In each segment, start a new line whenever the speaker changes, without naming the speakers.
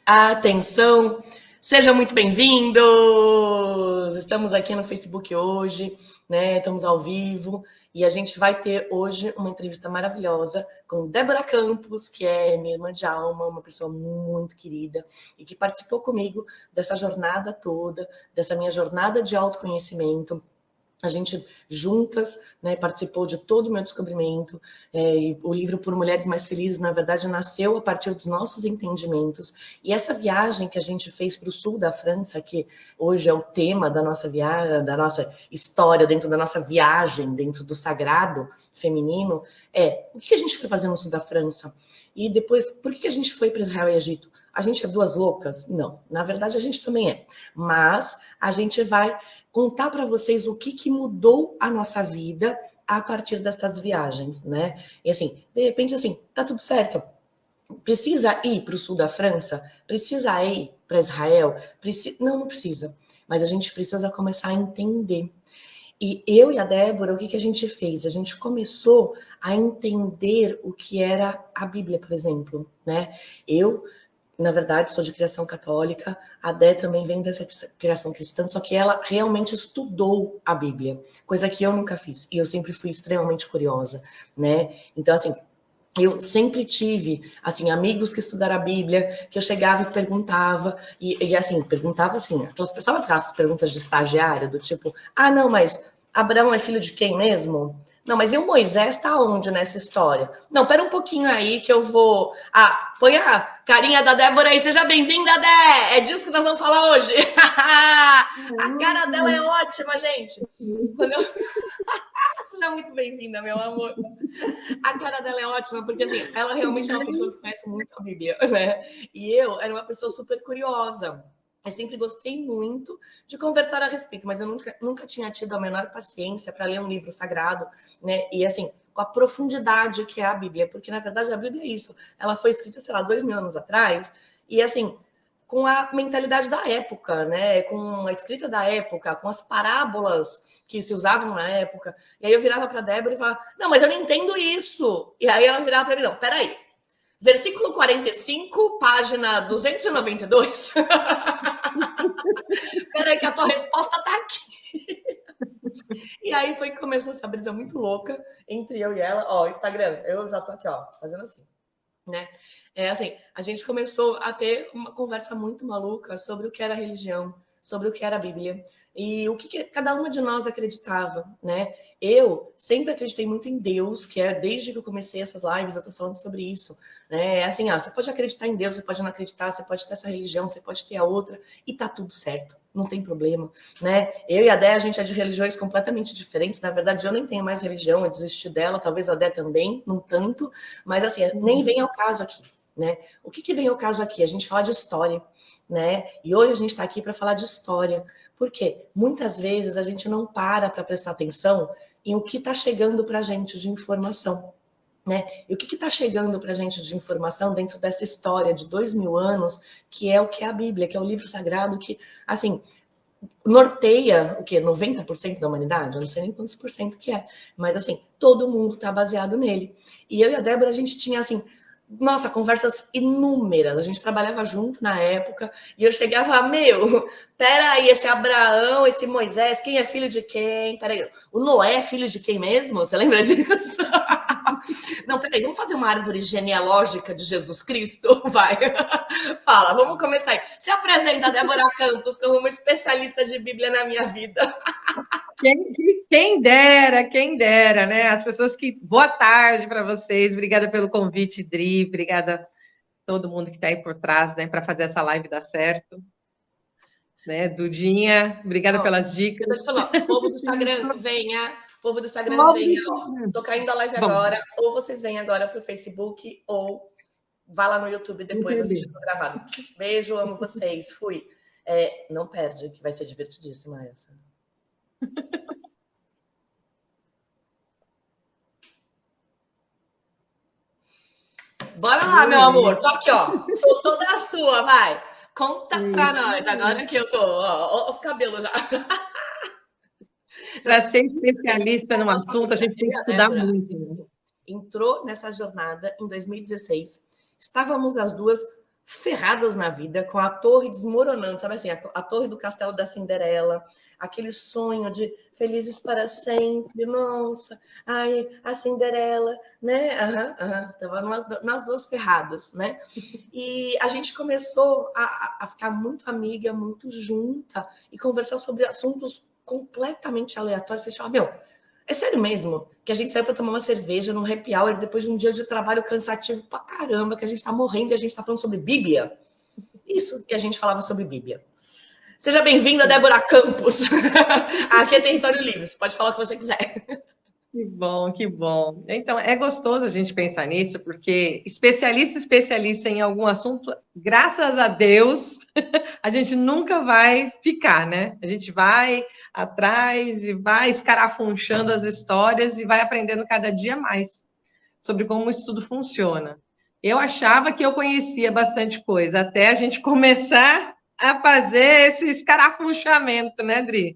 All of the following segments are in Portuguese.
Atenção, sejam muito bem-vindos! Estamos aqui no Facebook hoje, né? Estamos ao vivo e a gente vai ter hoje uma entrevista maravilhosa com Débora Campos, que é minha irmã de alma, uma pessoa muito querida e que participou comigo dessa jornada toda, dessa minha jornada de autoconhecimento. A gente juntas, né, participou de todo o meu descobrimento. E o livro Por Mulheres Mais Felizes, na verdade, nasceu a partir dos nossos entendimentos. E essa viagem que a gente fez para o sul da França, que hoje é o tema da nossa viagem, da nossa história, dentro da nossa viagem, dentro do sagrado feminino, o que a gente foi fazer no sul da França? E depois, por que a gente foi para Israel e Egito? A gente é duas loucas? Não, na verdade a gente também é. Mas a gente vai contar para vocês o que mudou a nossa vida a partir dessas viagens, né? E assim, de repente, assim, tá tudo certo. Precisa ir para o sul da França? Precisa ir para Israel? Não precisa. Mas a gente precisa começar a entender. E eu e a Débora, o que a gente fez? A gente começou a entender o que era a Bíblia, por exemplo, né? Eu, na verdade, sou de criação católica, a Dé também vem dessa criação cristã, só que ela realmente estudou a Bíblia, coisa que eu nunca fiz, e eu sempre fui extremamente curiosa, né? Então, assim, eu sempre tive, assim, amigos que estudaram a Bíblia, que eu chegava e perguntava, assim, aquelas perguntas de estagiária, do tipo, não, mas Abraão é filho de quem mesmo? Não, mas e o Moisés tá onde nessa história? Não, pera um pouquinho aí que eu vou... põe a carinha da Débora aí, seja bem-vinda, Dé! É disso que nós vamos falar hoje. A cara dela é ótima, gente. Seja muito bem-vinda, meu amor. A cara dela é ótima, porque assim, ela realmente é uma pessoa que conhece muito a Bíblia, né? E eu era uma pessoa super curiosa. Eu sempre gostei muito de conversar a respeito, mas eu nunca tinha tido a menor paciência para ler um livro sagrado, né? E assim, com a profundidade que é a Bíblia, porque na verdade a Bíblia é isso. Ela foi escrita, sei lá, 2000 anos atrás, e assim, com a mentalidade da época, né? Com a escrita da época, com as parábolas que se usavam na época. E aí eu virava para a Débora e falava, não, mas eu não entendo isso. E aí ela virava para mim, não, peraí. Versículo 45, página 292. Peraí, que a tua resposta tá aqui. E aí foi que começou essa brisa muito louca entre eu e ela. Ó, Instagram, eu já tô aqui, ó, fazendo assim, né? Assim, a gente começou a ter uma conversa muito maluca sobre o que era religião, sobre o que era a Bíblia e o que cada uma de nós acreditava, né? Eu sempre acreditei muito em Deus, que é desde que eu comecei essas lives, eu tô falando sobre isso, né? Assim, você pode acreditar em Deus, você pode não acreditar, você pode ter essa religião, você pode ter a outra e tá tudo certo, não tem problema, né? Eu e a Dé, a gente é de religiões completamente diferentes, na verdade eu nem tenho mais religião, eu desisti dela, talvez a Dé também, não tanto, mas assim, nem vem ao caso aqui, né? O que vem ao caso aqui? A gente fala de história, né? E hoje a gente está aqui para falar de história. Por quê? Muitas vezes a gente não para prestar atenção em o que está chegando para a gente de informação, né? E o que está chegando para a gente de informação dentro dessa história de 2000 anos, que é o que é a Bíblia, que é o livro sagrado que, assim, norteia o quê? 90% da humanidade? Eu não sei nem quantos por cento que é. Mas, assim, todo mundo está baseado nele. E eu e a Débora, a gente tinha, assim, nossa, conversas inúmeras. A gente trabalhava junto na época e eu chegava, peraí, esse Abraão, esse Moisés, quem é filho de quem? Peraí, o Noé é filho de quem mesmo? Você lembra disso? Não, peraí, vamos fazer uma árvore genealógica de Jesus Cristo? Vai, fala, vamos começar aí. Se apresenta, Débora Campos, como uma especialista de Bíblia na minha vida.
Quem dera, né? As pessoas que... Boa tarde para vocês, obrigada pelo convite, Dri, obrigada a todo mundo que está aí por trás, né, para fazer essa live dar certo. Né, Dudinha, obrigada pelas dicas.
Eu tô te falando, povo do Instagram, venha. Povo do Instagram, venha. Ó, tô caindo a live agora. Ou vocês vêm agora pro Facebook, ou vá lá no YouTube depois assistir o gravado. Beijo, amo vocês. Fui. Não perde, que vai ser divertidíssima essa. Bora lá, meu amor. Tô aqui, ó. Sou toda sua, vai. Conta pra nós. Agora que eu tô... Ó, os cabelos já.
Para ser especialista num assunto, a gente tem que estudar muito.
Entrou nessa jornada em 2016. Estávamos as duas ferradas na vida, com a torre desmoronando, sabe assim, a torre do castelo da Cinderela, aquele sonho de felizes para sempre, nossa, ai, a Cinderela, né? Tava nas duas ferradas, né? E a gente começou a ficar muito amiga, muito junta, e conversar sobre assuntos completamente aleatórios. Falei, meu, é sério mesmo que a gente saiu para tomar uma cerveja num happy hour depois de um dia de trabalho cansativo pra caramba, que a gente tá morrendo e a gente tá falando sobre Bíblia? Isso que a gente falava sobre Bíblia. Seja bem-vinda, Débora Campos. Aqui é território livre, você pode falar o que você quiser.
Que bom, que bom. Então, é gostoso a gente pensar nisso, porque especialista em algum assunto, graças a Deus, a gente nunca vai ficar, né? A gente vai atrás e vai escarafunchando as histórias e vai aprendendo cada dia mais sobre como isso tudo funciona. Eu achava que eu conhecia bastante coisa, até a gente começar a fazer esse escarafunchamento, né, Dri?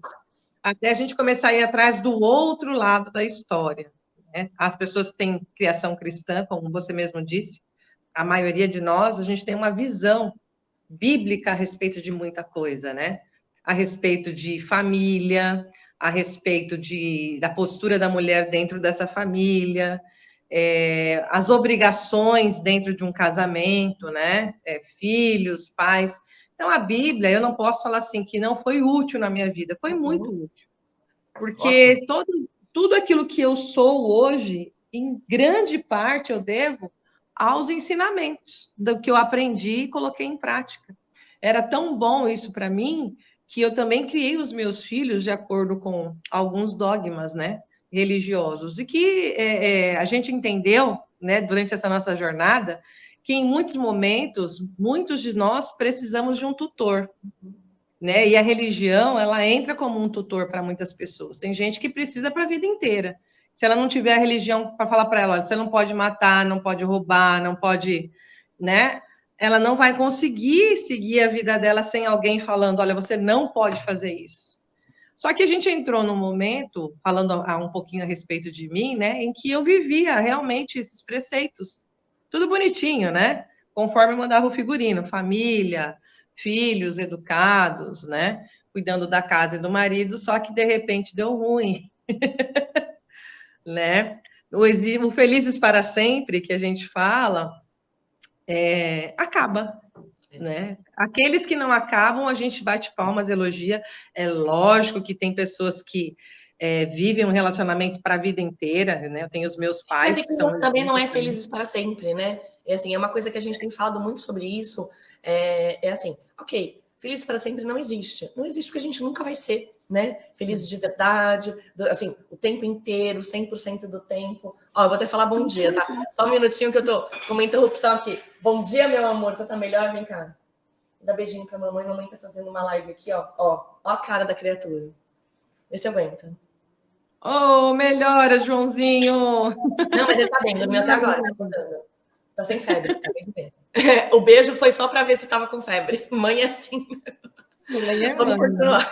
Até a gente começar a ir atrás do outro lado da história, né? As pessoas que têm criação cristã, como você mesmo disse, a maioria de nós, a gente tem uma visão bíblica a respeito de muita coisa, né? A respeito de família, a respeito da postura da mulher dentro dessa família, as obrigações dentro de um casamento, né? Filhos, pais. Então, a Bíblia, eu não posso falar assim que não foi útil na minha vida, foi muito útil. Porque tudo aquilo que eu sou hoje, em grande parte, eu devo aos ensinamentos do que eu aprendi e coloquei em prática. Era tão bom isso para mim que eu também criei os meus filhos de acordo com alguns dogmas, né, religiosos, e que a gente entendeu, né, durante essa nossa jornada, que em muitos momentos, muitos de nós precisamos de um tutor, né? E a religião, ela entra como um tutor para muitas pessoas. Tem gente que precisa para a vida inteira. Se ela não tiver a religião para falar para ela, olha, você não pode matar, não pode roubar, não pode, né? Ela não vai conseguir seguir a vida dela sem alguém falando, olha, você não pode fazer isso. Só que a gente entrou num momento, falando um pouquinho a respeito de mim, né, em que eu vivia realmente esses preceitos. Tudo bonitinho, né? Conforme mandava o figurino, família, filhos educados, né? Cuidando da casa e do marido, só que de repente deu ruim, né? O felizes para sempre que a gente fala, acaba, né? Aqueles que não acabam, a gente bate palmas, elogia. É lógico que tem pessoas que vivem um relacionamento para a vida inteira, né? Eu tenho os meus pais
Mas
que são
também não é felizes para sempre, né? É assim, é uma coisa que a gente tem falado muito sobre isso. É assim, ok, feliz para sempre não existe. Não existe porque a gente nunca vai ser, né? Feliz de verdade, assim, o tempo inteiro, 100% do tempo. Ó, eu vou até falar bom dia, tá? Só um minutinho que eu tô com uma interrupção aqui. Bom dia, meu amor, você tá melhor? Vem cá. Dá beijinho pra mamãe. Mamãe tá fazendo uma live aqui, ó. Ó a cara da criatura. Vê se aguenta.
Oh, melhora, Joãozinho!
Não, mas ele tá bem, dormiu até agora, tá acordando. Tá sem febre, tá bem bem. O beijo foi só para ver se tava com febre. Mãe é assim. Vamos continuar.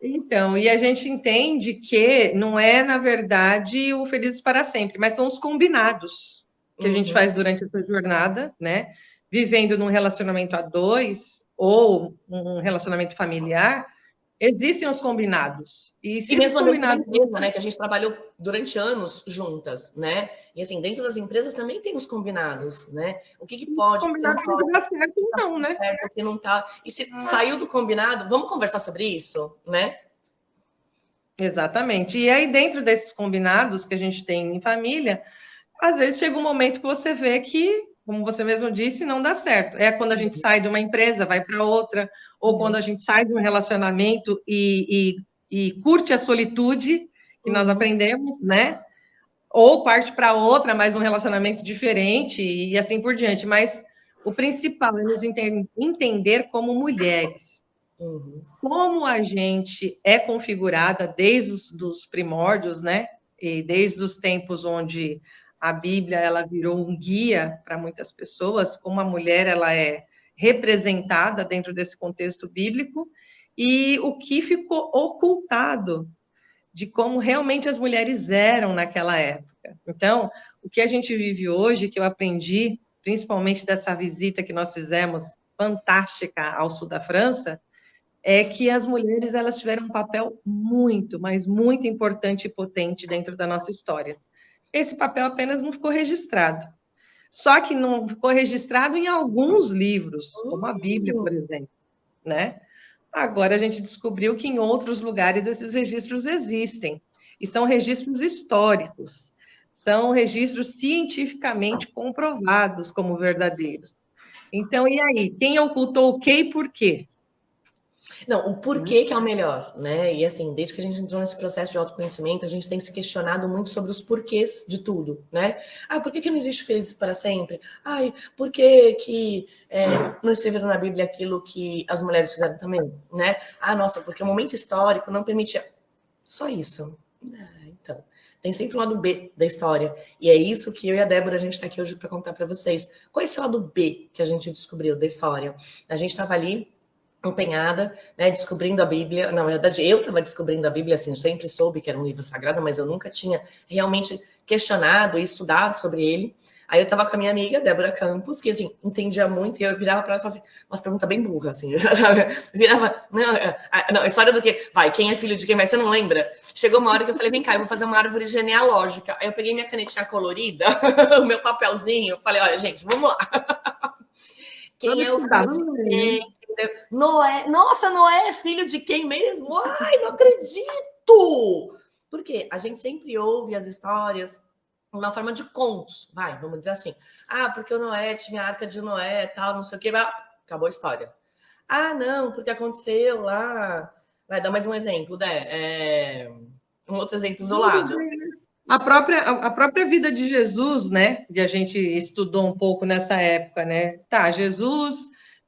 Então, e a gente entende que não é, na verdade, o Felizes para Sempre, mas são os combinados que a gente faz durante essa jornada, né? Vivendo num relacionamento a dois ou um relacionamento familiar, existem os combinados. E se esses
mesmo dentro da
combinados...
empresa, né? Que a gente trabalhou durante anos juntas, né? E assim, dentro das empresas também tem os combinados, né? O que pode, o que não pode,
dá certo, não, né?
certo, o que não tá. E se saiu do combinado, vamos conversar sobre isso, né?
Exatamente. E aí, dentro desses combinados que a gente tem em família, às vezes chega um momento que você vê que, como você mesmo disse, não dá certo. É quando a gente sai de uma empresa, vai para outra, ou quando a gente sai de um relacionamento e curte a solitude, que nós aprendemos, né? Ou parte para outra, mas um relacionamento diferente, e assim por diante. Mas o principal é nos entender como mulheres. Como a gente é configurada desde os primórdios, né? E desde os tempos onde a Bíblia ela virou um guia para muitas pessoas, como a mulher ela é representada dentro desse contexto bíblico e o que ficou ocultado de como realmente as mulheres eram naquela época. Então, o que a gente vive hoje, que eu aprendi principalmente dessa visita que nós fizemos, fantástica, ao sul da França, é que as mulheres elas tiveram um papel muito, mas muito importante e potente dentro da nossa história. Esse papel apenas não ficou registrado. Só que não ficou registrado em alguns livros, como a Bíblia, por exemplo, né? Agora a gente descobriu que em outros lugares esses registros existem, e são registros históricos, são registros cientificamente comprovados como verdadeiros. Então, e aí? Quem ocultou o quê e por quê?
Não, o porquê que é o melhor, né? E assim, desde que a gente entrou nesse processo de autoconhecimento, a gente tem se questionado muito sobre os porquês de tudo, né? Ah, por que não existe feliz para sempre? Ai, por que não escreveram na Bíblia aquilo que as mulheres fizeram também, né? Ah, nossa, porque o momento histórico não permitia. Só isso. Então, tem sempre um lado B da história. E é isso que eu e a Débora, a gente está aqui hoje para contar para vocês. Qual é esse lado B que a gente descobriu da história? A gente estava ali empenhada, né, descobrindo a Bíblia. Na verdade, eu estava descobrindo a Bíblia, assim, sempre soube que era um livro sagrado, mas eu nunca tinha realmente questionado e estudado sobre ele. Aí eu estava com a minha amiga, Débora Campos, que, assim, entendia muito, e eu virava para ela e falava assim, umas perguntas bem burras, assim, sabe? Virava, não, a história do quê? Vai, quem é filho de quem? Mas você não lembra? Chegou uma hora que eu falei, vem cá, eu vou fazer uma árvore genealógica. Aí eu peguei minha canetinha colorida, o meu papelzinho, falei, olha, gente, vamos lá. Quem é o filho de quem? Noé, nossa, Noé é filho de quem mesmo? Ai, não acredito! Porque a gente sempre ouve as histórias uma forma de contos, vai, vamos dizer assim. Ah, porque o Noé tinha a arca de Noé, tal, não sei o quê, acabou a história. Ah, não, porque aconteceu lá. Vai dar mais um exemplo, né? Um outro exemplo isolado.
A própria vida de Jesus, né? Que a gente estudou um pouco nessa época, né? Tá, Jesus,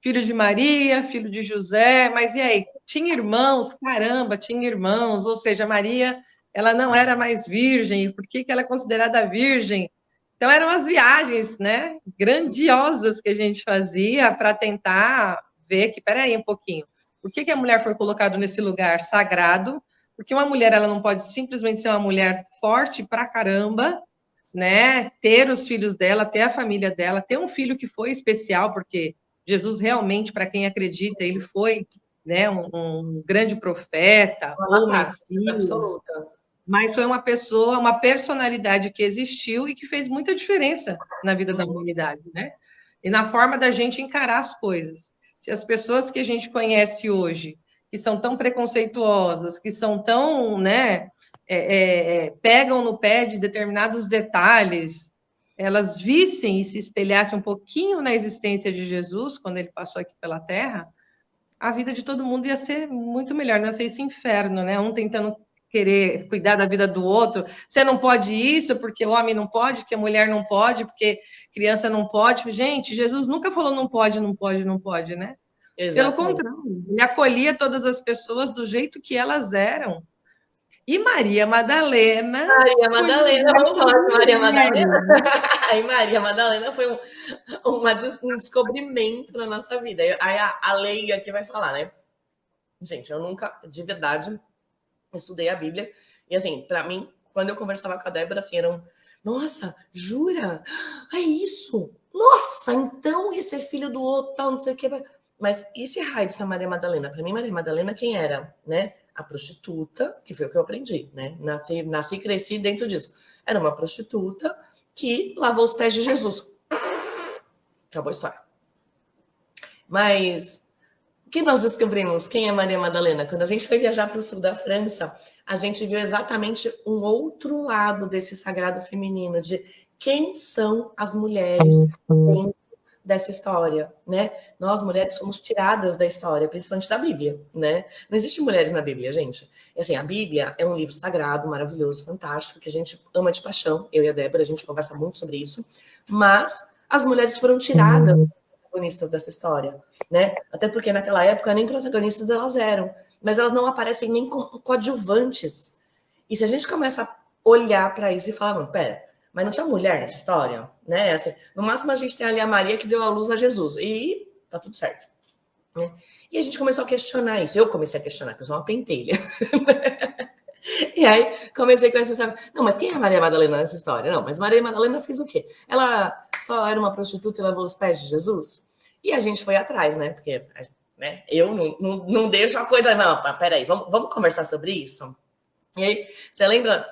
filho de Maria, filho de José, mas e aí? Tinha irmãos? Caramba, tinha irmãos. Ou seja, Maria, ela não era mais virgem. Por que ela é considerada virgem? Então, eram as viagens, né? Grandiosas que a gente fazia para tentar ver que, peraí um pouquinho, por que a mulher foi colocada nesse lugar sagrado? Porque uma mulher, ela não pode simplesmente ser uma mulher forte pra caramba, né? Ter os filhos dela, ter a família dela, ter um filho que foi especial, porque Jesus realmente, para quem acredita, ele foi, né, um grande profeta ou Messias, mas foi uma pessoa, uma personalidade que existiu e que fez muita diferença na vida da humanidade, né? E na forma da gente encarar as coisas. Se as pessoas que a gente conhece hoje que são tão preconceituosas, que são tão, né, pegam no pé de determinados detalhes, elas vissem e se espelhassem um pouquinho na existência de Jesus, quando ele passou aqui pela Terra, a vida de todo mundo ia ser muito melhor, não ia ser esse inferno, né? Um tentando querer cuidar da vida do outro. Você não pode isso, porque o homem não pode, porque a mulher não pode, porque criança não pode. Gente, Jesus nunca falou não pode, não pode, não pode, né? Exatamente. Pelo contrário, ele acolhia todas as pessoas do jeito que elas eram. E Maria Madalena...
Vamos falar de Maria Madalena? Aí Maria Madalena foi um descobrimento na nossa vida. Aí a leiga aqui vai falar, né? Gente, eu nunca, de verdade, estudei a Bíblia. E assim, para mim, quando eu conversava com a Débora, assim, nossa, jura? É isso? Nossa, então esse é filho do outro, tal, não sei o que... Mas e esse raio dessa Maria Madalena? Para mim, Maria Madalena, quem era? Né? A prostituta, que foi o que eu aprendi, né? Nasci e cresci dentro disso. Era uma prostituta que lavou os pés de Jesus. Acabou a história. Mas o que nós descobrimos? Quem é Maria Madalena? Quando a gente foi viajar para o sul da França, a gente viu exatamente um outro lado desse sagrado feminino, de quem são as mulheres dentro dessa história, né? Nós, mulheres, somos tiradas da história, principalmente da Bíblia, né? Não existe mulheres na Bíblia, gente. E, assim, a Bíblia é um livro sagrado, maravilhoso, fantástico, que a gente ama de paixão. Eu e a Débora, a gente conversa muito sobre isso. Mas as mulheres foram tiradas protagonistas dessa história, né? Até porque naquela época nem protagonistas elas eram, mas elas não aparecem nem como coadjuvantes. E se a gente começa a olhar para isso e falar, não, pera, mas não tinha mulher nessa história, né? Assim, no máximo a gente tem ali a Maria que deu a luz a Jesus e tá tudo certo, né? E a gente começou a questionar isso. Eu comecei a questionar, porque eu sou uma pentelha. E aí comecei com essa história. Não, mas quem é Maria Madalena nessa história? Não, mas Maria Madalena fez o quê? Ela só era uma prostituta e lavou os pés de Jesus? E a gente foi atrás, né? Porque né, eu não deixo a coisa. Não, peraí, vamos conversar sobre isso? E aí, você lembra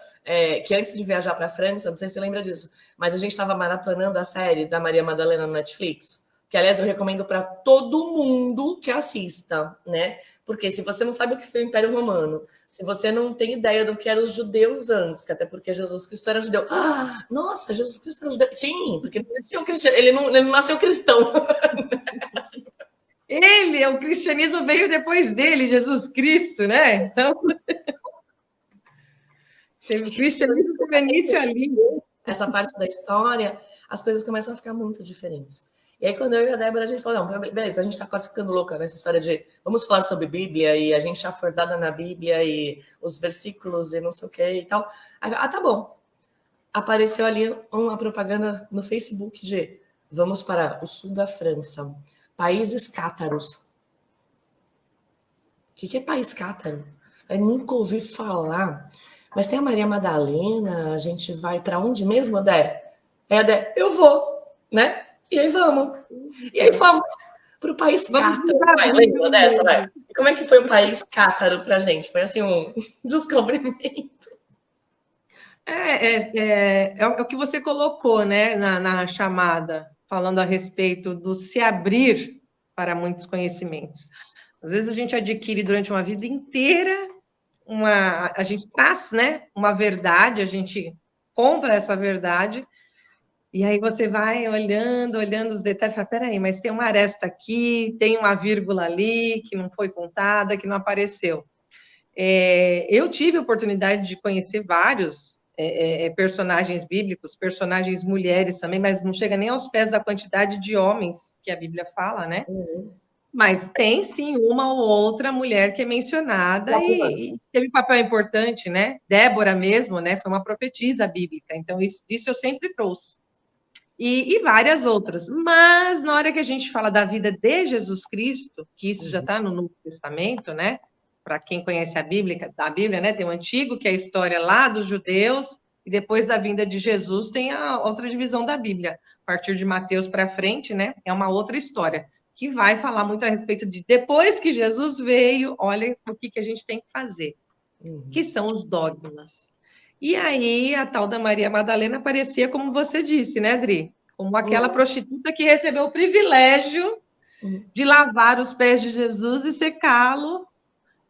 que antes de viajar para a França, não sei se você lembra disso, mas a gente estava maratonando a série da Maria Madalena no Netflix? Que, aliás, eu recomendo para todo mundo que assista, né? Porque se você não sabe o que foi o Império Romano, se você não tem ideia do que eram os judeus antes, que até porque Jesus Cristo era judeu. Ah, nossa, Jesus Cristo era judeu. Sim, porque ele não nasceu cristão.
O cristianismo veio depois dele, Jesus Cristo, né? Então, o cristianismo teve início ali.
Essa parte da história, as coisas começam a ficar muito diferentes. E aí, quando eu e a Débora, a gente falou, não, beleza, a gente tá quase ficando louca nessa história de vamos falar sobre Bíblia e a gente afordada na Bíblia e os versículos e não sei o que e tal. Aí, tá bom. Apareceu ali uma propaganda no Facebook de vamos para o sul da França, países cátaros. O que é país cátaro? Eu nunca ouvi falar. Mas tem a Maria Madalena, a gente vai para onde mesmo, Dé? Dé, eu vou, né? E aí vamos. E aí fomos para o país cátaro. Vai, lembra dessa, vai? Como é que foi o país cátaro para a gente? Foi assim um descobrimento.
É o que você colocou, né, na chamada, falando a respeito do se abrir para muitos conhecimentos. Às vezes a gente adquire durante uma vida inteira a gente traz, né, uma verdade, a gente compra essa verdade, e aí você vai olhando os detalhes, fala, peraí, mas tem uma aresta aqui, tem uma vírgula ali, que não foi contada, que não apareceu. Eu tive a oportunidade de conhecer vários personagens bíblicos, personagens mulheres também, mas não chega nem aos pés da quantidade de homens que a Bíblia fala, né?
Uhum.
Mas tem, sim, uma ou outra mulher que é mencionada e teve um papel importante, né? Débora mesmo, né? Foi uma profetisa bíblica, então isso eu sempre trouxe. E várias outras. Mas na hora que a gente fala da vida de Jesus Cristo, que isso já está no Novo Testamento, né? Para quem conhece a Bíblia, né? Tem o Antigo, que é a história lá dos judeus, e depois da vinda de Jesus tem a outra divisão da Bíblia. A partir de Mateus para frente, né? É uma outra história, que vai falar muito a respeito de depois que Jesus veio, olha o que a gente tem que fazer, que são os dogmas. E aí a tal da Maria Madalena aparecia, como você disse, né, Adri? Como aquela prostituta que recebeu o privilégio de lavar os pés de Jesus e secá-lo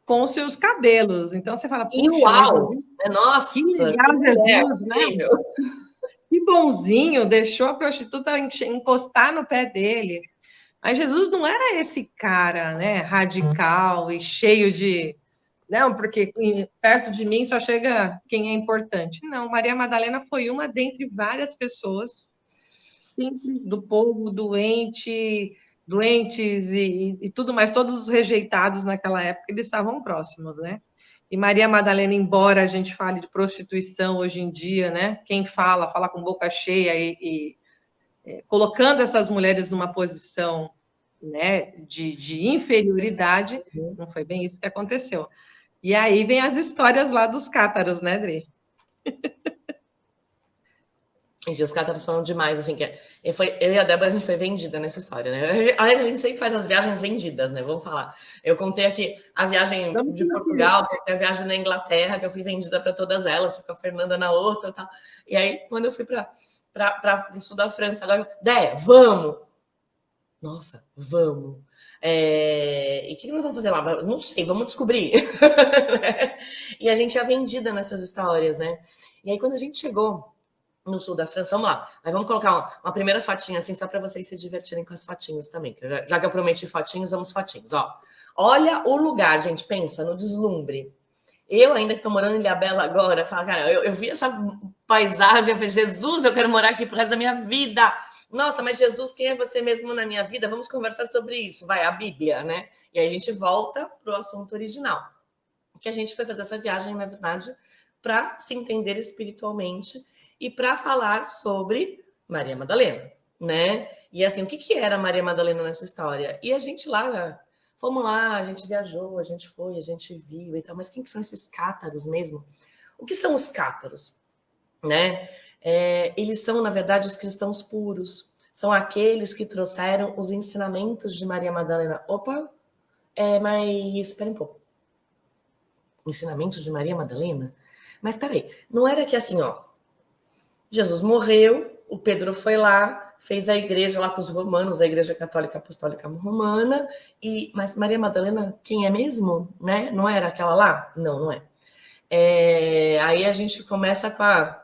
com os seus cabelos. Então você fala, puxa,
uau!
Jesus,
Nossa!
que legal Jesus, né? Que bonzinho, deixou a prostituta encostar no pé dele. Mas Jesus não era esse cara, né, radical e cheio de... Não, porque perto de mim só chega quem é importante. Não, Maria Madalena foi uma dentre várias pessoas simples do povo, doentes e tudo mais, todos os rejeitados naquela época, eles estavam próximos, né? E Maria Madalena, embora a gente fale de prostituição hoje em dia, né? Quem fala com boca cheia colocando essas mulheres numa posição, né, de inferioridade, não foi bem isso que aconteceu. E aí vem as histórias lá dos cátaros, né, Dri?
Gente, os cátaros falam demais, assim, eu e a Débora, a gente foi vendida nessa história, né? Aliás, a gente sempre faz as viagens vendidas, né? Vamos falar. Eu contei aqui a viagem de Portugal, contei a viagem na Inglaterra, que eu fui vendida para todas elas, com a Fernanda na outra e tal. E aí, quando eu fui para o sul da França, agora, Dé, vamos! Nossa, vamos! E o que nós vamos fazer lá? Não sei, vamos descobrir. E a gente é vendida nessas histórias, né? E aí, quando a gente chegou no sul da França, vamos lá. Aí vamos colocar uma primeira fotinha assim, só para vocês se divertirem com as fotinhas também. Já que eu prometi fotinhos, vamos fotinhos. Ó, olha o lugar, gente. Pensa no deslumbre. Eu ainda que estou morando em Ilhabela agora, falo, cara, eu vi essa paisagem, eu falei, Jesus, eu quero morar aqui pro resto da minha vida. Nossa, mas Jesus, quem é você mesmo na minha vida? Vamos conversar sobre isso. Vai, a Bíblia, né? E aí a gente volta pro assunto original. Que a gente foi fazer essa viagem, na verdade, para se entender espiritualmente e para falar sobre Maria Madalena, né? E assim, o que era Maria Madalena nessa história? E a gente lá Fomos lá, a gente viajou, a gente foi, a gente viu e tal, mas quem que são esses cátaros mesmo? O que são os cátaros? Né? Eles são, na verdade, os cristãos puros. São aqueles que trouxeram os ensinamentos de Maria Madalena. Opa, mas espera um pouco. Ensinamentos de Maria Madalena? Mas peraí, não era que assim, ó, Jesus morreu, o Pedro foi lá, fez a igreja lá com os romanos, a Igreja Católica Apostólica Romana, mas Maria Madalena, quem é mesmo? Né? Não era aquela lá? Não, não é. Aí a gente começa com a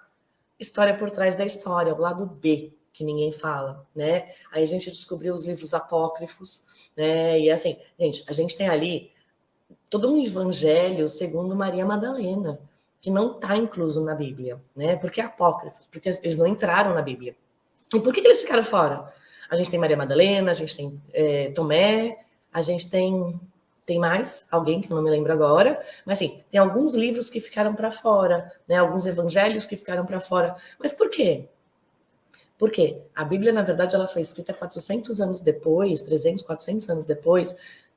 história por trás da história, o lado B, que ninguém fala, né? Aí a gente descobriu os livros apócrifos, né? E assim, gente, a gente tem ali todo um evangelho segundo Maria Madalena, que não está incluso na Bíblia, né? Porque é apócrifos, porque eles não entraram na Bíblia. E por que eles ficaram fora? A gente tem Maria Madalena, a gente tem Tomé, a gente tem mais alguém que eu não me lembro agora, mas assim, tem alguns livros que ficaram para fora, né? Alguns evangelhos que ficaram para fora. Mas por quê? Porque a Bíblia, na verdade, ela foi escrita 400 anos depois, 300, 400 anos depois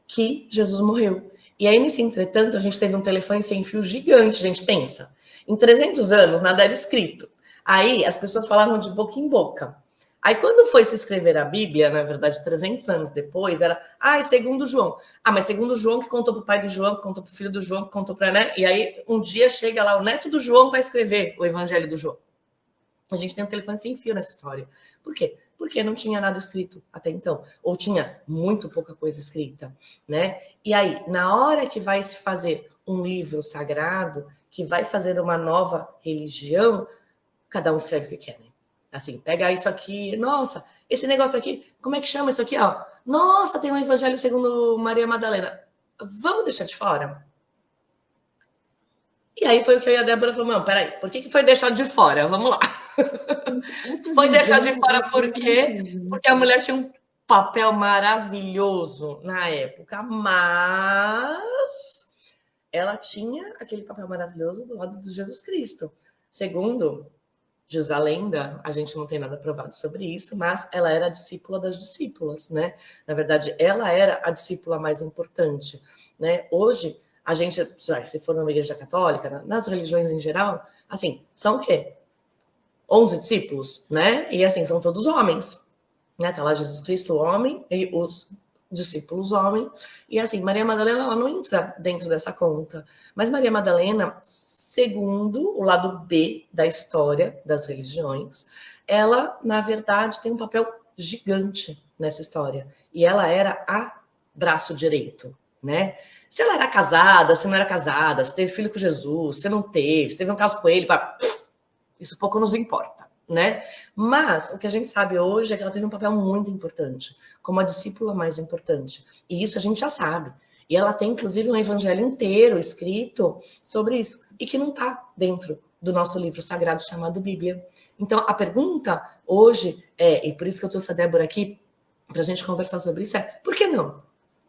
que Jesus morreu. E aí, nesse entretanto, a gente teve um telefone sem fio gigante, a gente pensa. Em 300 anos, nada era escrito. Aí, as pessoas falavam de boca em boca. Aí, quando foi se escrever a Bíblia, na verdade, 300 anos depois, era, segundo João. Mas segundo João, que contou para o pai do João, que contou para o filho do João, que contou para, né? E aí, um dia chega lá, o neto do João vai escrever o Evangelho do João. A gente tem um telefone sem fio nessa história. Por quê? Porque não tinha nada escrito até então. Ou tinha muito pouca coisa escrita, né? E aí, na hora que vai se fazer um livro sagrado, que vai fazer uma nova religião, cada um escreve o que quer, né? Assim, pega isso aqui, nossa, esse negócio aqui, como é que chama isso aqui, ó? Nossa, tem um evangelho segundo Maria Madalena. Vamos deixar de fora? E aí foi o que eu e a Débora falamos, não, peraí, por que foi deixado de fora? Vamos lá. Foi deixado de fora por quê? Porque a mulher tinha um papel maravilhoso na época, mas ela tinha aquele papel maravilhoso do lado de Jesus Cristo. Segundo diz a lenda, a gente não tem nada provado sobre isso, mas ela era a discípula das discípulas, né? Na verdade, ela era a discípula mais importante, né? Hoje, a gente, se for numa igreja católica, nas religiões em geral, assim, são o quê? 11 discípulos, né? E assim, são todos homens, né? Tá lá Jesus Cristo, homem, e os discípulos homens. E assim, Maria Madalena, ela não entra dentro dessa conta. Mas Maria Madalena, segundo o lado B da história das religiões, ela, na verdade, tem um papel gigante nessa história. E ela era a braço direito, né? Se ela era casada, se não era casada, se teve filho com Jesus, se não teve, se teve um caso com ele, isso pouco nos importa, né? Mas o que a gente sabe hoje é que ela teve um papel muito importante, como a discípula mais importante. E isso a gente já sabe. E ela tem, inclusive, um evangelho inteiro escrito sobre isso, e que não está dentro do nosso livro sagrado chamado Bíblia. Então, a pergunta hoje e por isso que eu trouxe a Débora aqui, para a gente conversar sobre isso, por que não?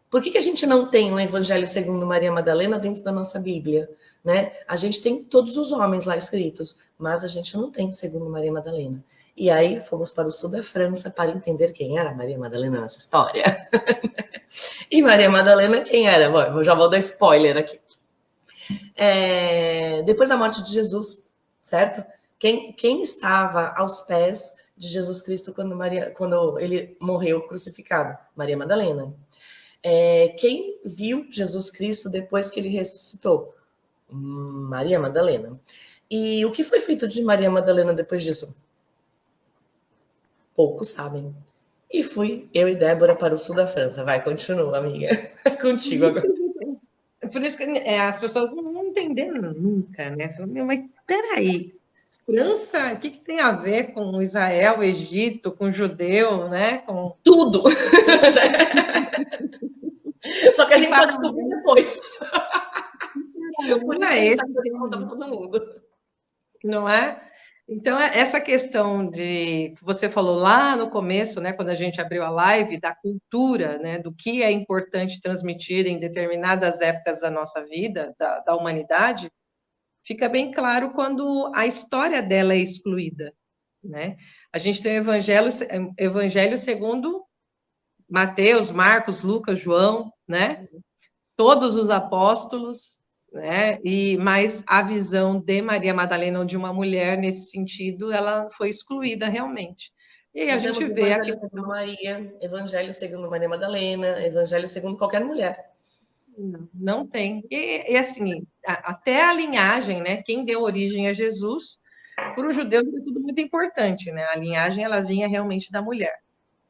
Por que a gente não tem um evangelho segundo Maria Madalena dentro da nossa Bíblia? Né? A gente tem todos os homens lá escritos, mas a gente não tem segundo Maria Madalena. E aí fomos para o sul da França para entender quem era Maria Madalena nessa história. E Maria Madalena, quem era? Bom, eu já vou dar spoiler aqui. Depois da morte de Jesus, certo? Quem estava aos pés de Jesus Cristo quando ele morreu crucificado? Maria Madalena. Quem viu Jesus Cristo depois que ele ressuscitou? Maria Madalena. E o que foi feito de Maria Madalena depois disso? Poucos sabem. E fui eu e Débora para o sul da França. Vai, continua, amiga. Contigo agora.
Por isso que as pessoas não vão entender nunca, né? Mas peraí, França, o que tem a ver com Israel, Egito, com judeu, né? Com
tudo. Só que a gente só descobriu depois. Por isso que a gente está contar para todo mundo.
Não é? Então, essa questão que você falou lá no começo, né, quando a gente abriu a live, da cultura, né, do que é importante transmitir em determinadas épocas da nossa vida, da humanidade, fica bem claro quando a história dela é excluída, né? A gente tem o evangelho segundo Mateus, Marcos, Lucas, João, né? Todos os apóstolos, né? Mas a visão de Maria Madalena ou de uma mulher nesse sentido, ela foi excluída realmente. E aí a
Não temos
gente vê a
Evangelho segundo
questão.
Maria, Evangelho segundo Maria Madalena, Evangelho segundo qualquer mulher.
Não tem. E assim, até a linhagem, né? Quem deu origem a Jesus, para os judeus é tudo muito importante, né? A linhagem ela vinha realmente da mulher.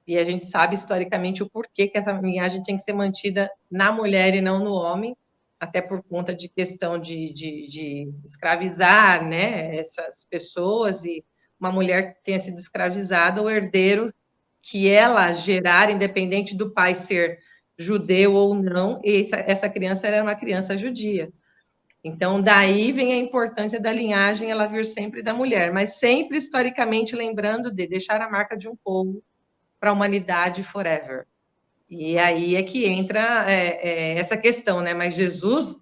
E a gente sabe historicamente o porquê que essa linhagem tinha que ser mantida na mulher e não no homem, até por conta de questão de escravizar, né, essas pessoas, e uma mulher que tenha sido escravizada, o herdeiro que ela gerar, independente do pai ser judeu ou não, essa criança era uma criança judia. Então, daí vem a importância da linhagem, ela vir sempre da mulher, mas sempre historicamente lembrando de deixar a marca de um povo para a humanidade forever. E aí é que entra essa questão, né? Mas Jesus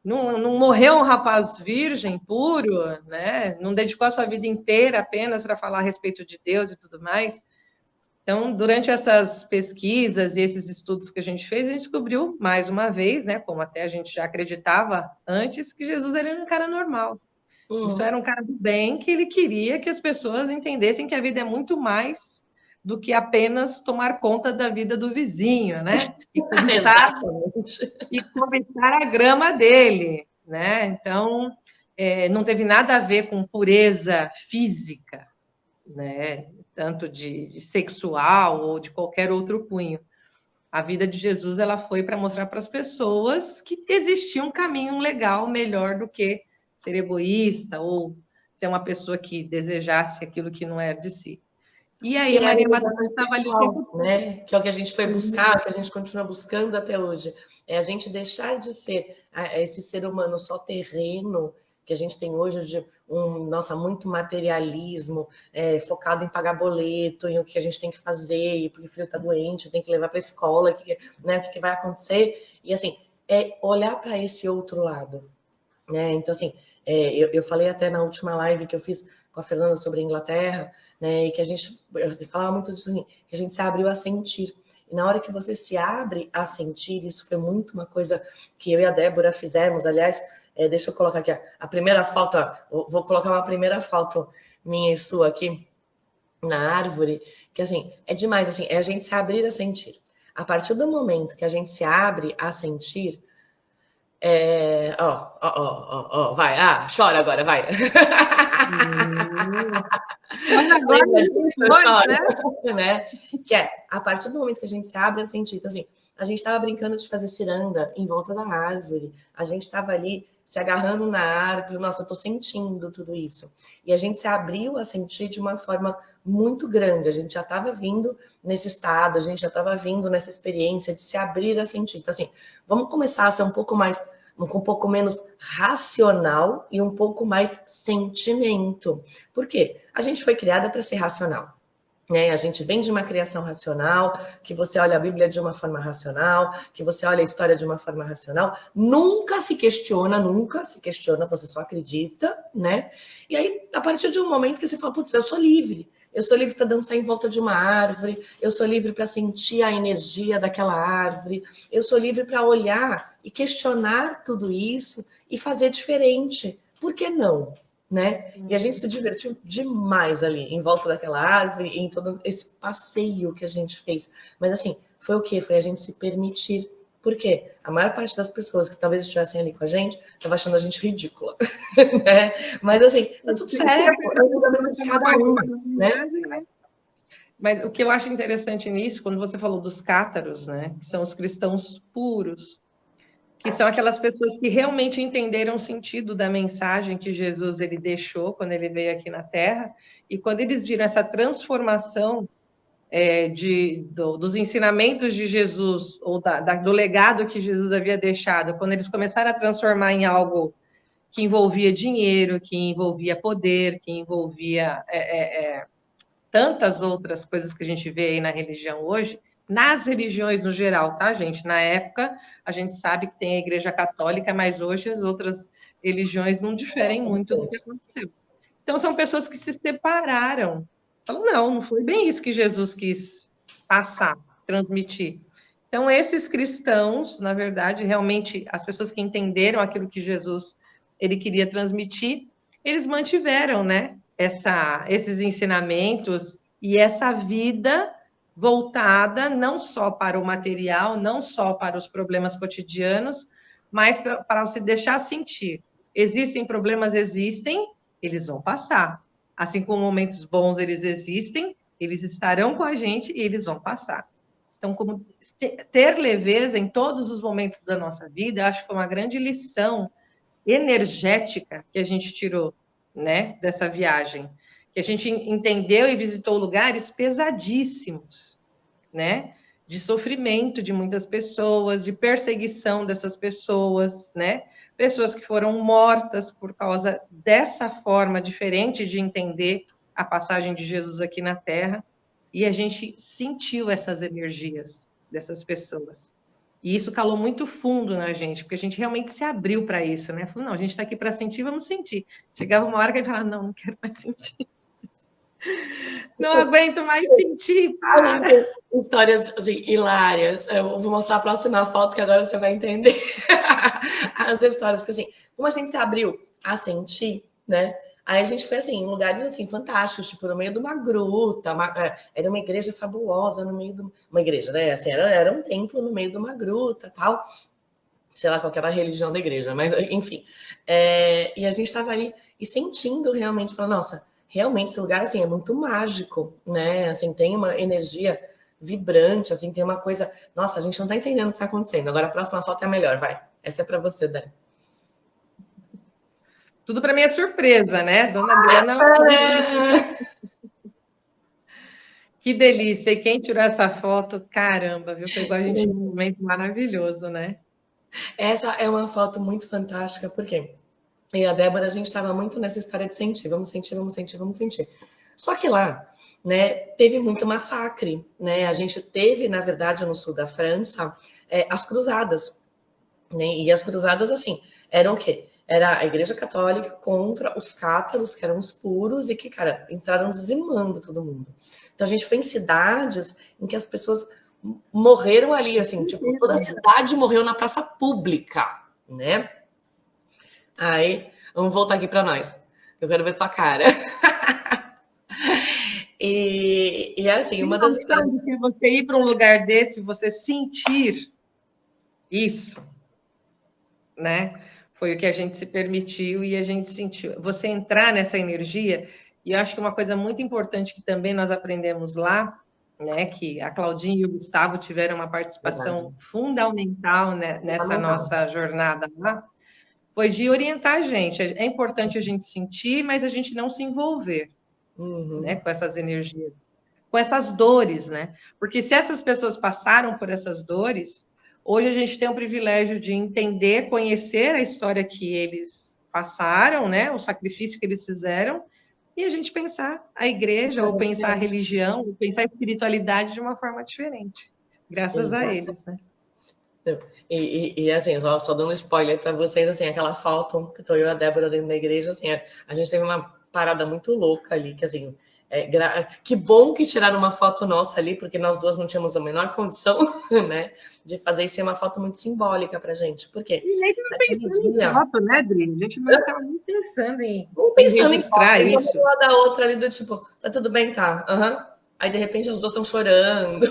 não morreu um rapaz virgem, puro, né? Não dedicou a sua vida inteira apenas para falar a respeito de Deus e tudo mais. Então, durante essas pesquisas e esses estudos que a gente fez, a gente descobriu, mais uma vez, né, como até a gente já acreditava antes, que Jesus era um cara normal. Isso era um cara do bem, que ele queria que as pessoas entendessem que a vida é muito mais do que apenas tomar conta da vida do vizinho, né? E cobiçar a grama dele, né? Então, não teve nada a ver com pureza física, né? Tanto de sexual ou de qualquer outro cunho. A vida de Jesus ela foi para mostrar para as pessoas que existia um caminho legal, melhor do que ser egoísta ou ser uma pessoa que desejasse aquilo que não era de si. E aí
Que
a
é a
Maria
realização
Madalena estava ali o tempo
espiritual,
todo.
né? Que é o que a gente foi buscar, que a gente continua buscando até hoje. É a gente deixar de ser esse ser humano só terreno que a gente tem hoje, de nossa, muito materialismo, focado em pagar boleto, em o que a gente tem que fazer, e porque o filho está doente, tem que levar para a escola, né, o que vai acontecer. E assim, olhar para esse outro lado. Né? Então, assim, eu falei até na última live que eu fiz com a Fernanda sobre a Inglaterra, né, e que eu falava muito disso, assim, que a gente se abriu a sentir. E na hora que você se abre a sentir, isso foi muito uma coisa que eu e a Débora fizemos. Aliás, deixa eu colocar aqui a primeira foto, vou colocar uma primeira foto minha e sua aqui na árvore, que assim, é demais, assim, é a gente se abrir a sentir. A partir do momento que a gente se abre a sentir, vai, chora agora, vai.
Mas agora
né? Que a partir do momento que a gente se abre a sentir, então, assim, a gente estava brincando de fazer ciranda em volta da árvore, a gente estava ali se agarrando na árvore, nossa, eu tô sentindo tudo isso. E a gente se abriu a sentir de uma forma muito grande, a gente já estava vindo nesse estado, a gente já estava vindo nessa experiência de se abrir a sentir. Então, assim, vamos começar a ser um pouco menos racional e um pouco mais sentimento. Por quê? A gente foi criada para ser racional. Né? A gente vem de uma criação racional, que você olha a Bíblia de uma forma racional, que você olha a história de uma forma racional, nunca se questiona, você só acredita, né? E aí, a partir de um momento que você fala, putz, eu sou livre para dançar em volta de uma árvore, eu sou livre para sentir a energia daquela árvore, eu sou livre para olhar e questionar tudo isso e fazer diferente. Por que não? Né? E a gente se divertiu demais ali, em volta daquela árvore, em todo esse passeio que a gente fez. Mas assim, foi o quê? Foi a gente se permitir. Por quê? A maior parte das pessoas que talvez estivessem ali com a gente estava achando a gente ridícula. Né? Mas assim, tá tudo certo. É o julgamento de cada um, né?
Mas o que eu acho interessante nisso, quando você falou dos cátaros, né? Que são os cristãos puros, que são aquelas pessoas que realmente entenderam o sentido da mensagem que Jesus ele deixou quando ele veio aqui na Terra, e quando eles viram essa transformação dos ensinamentos de Jesus, ou do legado que Jesus havia deixado, quando eles começaram a transformar em algo que envolvia dinheiro, que envolvia poder, que envolvia tantas outras coisas que a gente vê aí na religião hoje, nas religiões no geral, tá, gente? Na época, a gente sabe que tem a Igreja Católica, mas hoje as outras religiões não diferem muito do que aconteceu. Então, são pessoas que se separaram. Falam, não foi bem isso que Jesus quis passar, transmitir. Então, esses cristãos, na verdade, realmente, as pessoas que entenderam aquilo que Jesus ele queria transmitir, eles mantiveram, né, esses ensinamentos e essa vida voltada não só para o material, não só para os problemas cotidianos, mas para se deixar sentir. Existem problemas, existem, eles vão passar. Assim como momentos bons eles existem, eles estarão com a gente e eles vão passar. Então, como ter leveza em todos os momentos da nossa vida, eu acho que foi uma grande lição energética que a gente tirou, né, dessa viagem. Que a gente entendeu e visitou lugares pesadíssimos, né? De sofrimento de muitas pessoas, de perseguição dessas pessoas, né? Pessoas que foram mortas por causa dessa forma diferente de entender a passagem de Jesus aqui na Terra. E a gente sentiu essas energias dessas pessoas. E isso calou muito fundo na gente, porque a gente realmente se abriu para isso, né? Falou, não, a gente está aqui para sentir, vamos sentir. Chegava uma hora que a gente falava, não quero mais sentir. Não aguento mais sentir, para.
Histórias assim, hilárias. Eu vou mostrar a próxima foto que agora você vai entender as histórias. Porque assim, como a gente se abriu a sentir, né? Aí a gente foi assim, em lugares assim, fantásticos, tipo, no meio de uma gruta, era uma igreja fabulosa no meio de uma igreja, né? Assim, era um templo no meio de uma gruta tal. Sei lá qual era a religião da igreja, mas enfim. E a gente estava ali e sentindo realmente, falando, nossa, realmente esse lugar assim é muito mágico, né? Assim, tem uma energia vibrante, assim, tem uma coisa. Nossa, a gente não tá entendendo o que tá acontecendo. Agora a próxima foto é a melhor, vai. Essa é para você, Dan.
Tudo para minha surpresa, né? Dona Adriana. Que delícia! E quem tirou essa foto, caramba, viu? Pegou a gente num momento maravilhoso, né?
Essa é uma foto muito fantástica, porque eu e a Débora, a gente estava muito nessa história de sentir, vamos sentir, vamos sentir, vamos sentir. Só que lá, né, teve muito massacre, né? A gente teve, na verdade, no sul da França, as cruzadas, né? E as cruzadas, assim, eram o quê? Era a Igreja Católica contra os cátaros, que eram os puros, e que, cara, entraram dizimando todo mundo. Então a gente foi em cidades em que as pessoas morreram ali, assim, tipo, toda a cidade morreu na praça pública, né? Aí, vamos voltar aqui para nós. Eu quero ver tua cara. E assim, uma das histórias.
De que você ir para um lugar desse, você sentir isso, né? Foi o que a gente se permitiu e a gente sentiu. Você entrar nessa energia, e eu acho que uma coisa muito importante que também nós aprendemos lá, né? Que a Claudinha e o Gustavo tiveram uma participação fundamental, né, nessa nossa jornada lá, foi de orientar a gente. É importante a gente sentir, mas a gente não se envolver, né, com essas energias, com essas dores, né? Porque se essas pessoas passaram por essas dores, hoje a gente tem o privilégio de entender, conhecer a história que eles passaram, né? O sacrifício que eles fizeram, e a gente pensar a igreja, ou pensar a religião, ou pensar a espiritualidade de uma forma diferente, graças a eles, né?
E assim, só dando spoiler para vocês, assim, aquela foto que tô eu e a Débora dentro da igreja, assim, a gente teve uma parada muito louca ali, que assim, que bom que tiraram uma foto nossa ali, porque nós duas não tínhamos a menor condição, né, de fazer isso ser uma foto muito simbólica pra gente. Por quê?
E nem pensando em foto, né, Dri? A gente não estava nem pensando em
registrar
isso.
Uma da outra ali do tipo, tá tudo bem, tá? Uhum. Aí, de repente, as duas estão chorando,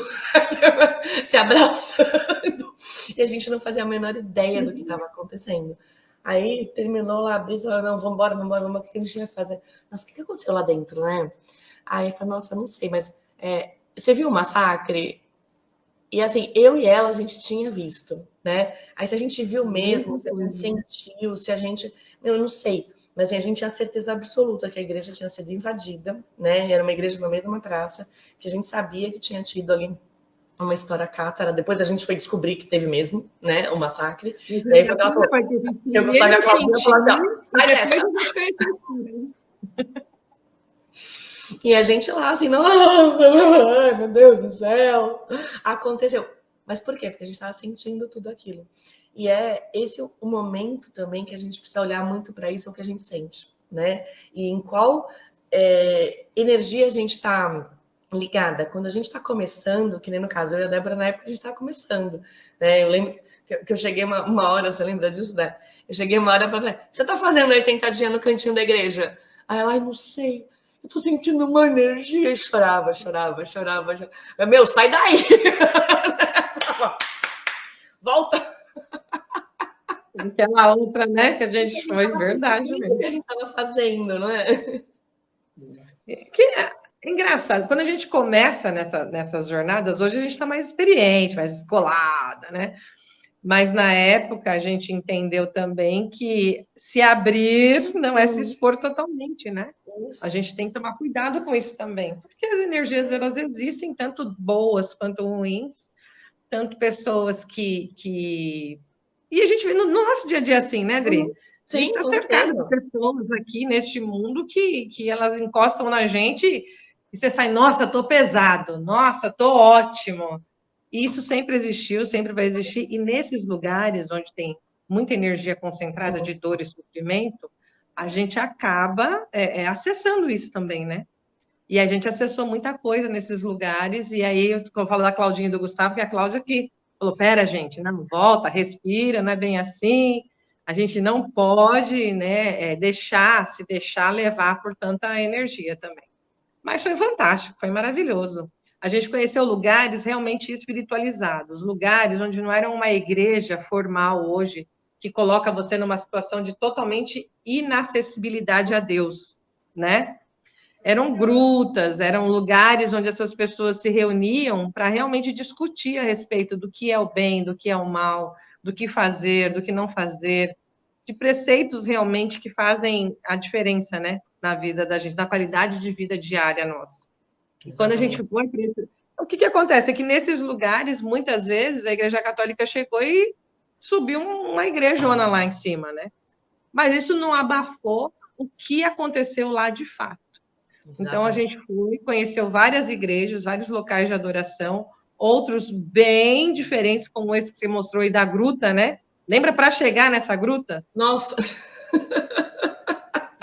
se abraçando, e a gente não fazia a menor ideia do que estava acontecendo. Aí, terminou lá a brisa, falou, não, vambora, o que a gente ia fazer? Nossa, o que aconteceu lá dentro, né? Aí, eu falei, nossa, não sei, mas você viu o massacre? E, assim, eu e ela, a gente tinha visto, né? Aí, se a gente viu mesmo, se a gente sentiu, se a gente... Eu não sei. Mas assim, a gente tinha certeza absoluta que a igreja tinha sido invadida, né? Era uma igreja no meio de uma praça, que a gente sabia que tinha tido ali uma história cátara. Depois a gente foi descobrir que teve mesmo, né? O massacre. E aí foi aquela coisa. Eu gostava da Claudinha falando assim, sai dessa. E a gente lá, assim, nossa, ai, meu Deus do céu. Aconteceu. Mas por quê? Porque a gente estava sentindo tudo aquilo. E esse o momento também que a gente precisa olhar muito para isso, é o que a gente sente, né? E em qual energia a gente está ligada. Quando a gente está começando, que nem no caso, eu e a Débora, na época a gente estava começando, né? Eu lembro que eu cheguei uma hora, você lembra disso, né? Eu cheguei uma hora para falar, você está fazendo aí sentadinha no cantinho da igreja? Aí ela, ai, não sei, eu tô sentindo uma energia. E chorava. Meu, sai daí! Volta!
Aquela outra, né, que a gente foi, verdade mesmo.
O que a gente estava fazendo, não é?
Que é engraçado, quando a gente começa nessas jornadas, hoje a gente está mais experiente, mais escolada, né? Mas na época a gente entendeu também que se abrir não é se expor totalmente, né? A gente tem que tomar cuidado com isso também, porque as energias elas existem, tanto boas quanto ruins, tanto pessoas que... E a gente vê no nosso dia a dia assim, né, Dri? A gente
Sim,
está
com
cercado
certeza.
de pessoas aqui neste mundo que elas encostam na gente e você sai, nossa, tô pesado, nossa, tô ótimo. E isso sempre existiu, sempre vai existir. E nesses lugares onde tem muita energia concentrada de dor e sofrimento, a gente acaba acessando isso também, né? E a gente acessou muita coisa nesses lugares. E aí eu falo da Claudinha e do Gustavo, que é a Cláudia que falou: pera, gente, não volta, respira, não é bem assim. A gente não pode, né, se deixar levar por tanta energia também. Mas foi fantástico, foi maravilhoso. A gente conheceu lugares realmente espiritualizados, lugares onde não era uma igreja formal hoje, que coloca você numa situação de totalmente inacessibilidade a Deus, né? Eram grutas, eram lugares onde essas pessoas se reuniam para realmente discutir a respeito do que é o bem, do que é o mal, do que fazer, do que não fazer, de preceitos realmente que fazem a diferença, né, na vida da gente, na qualidade de vida diária nossa. E quando a gente foi para isso, o que acontece é que nesses lugares, muitas vezes, a Igreja Católica chegou e subiu uma igrejona lá em cima, né? Mas isso não abafou o que aconteceu lá de fato. Então, a gente foi, conheceu várias igrejas, vários locais de adoração, outros bem diferentes, como esse que você mostrou aí da gruta, né? Lembra para chegar nessa gruta?
Nossa!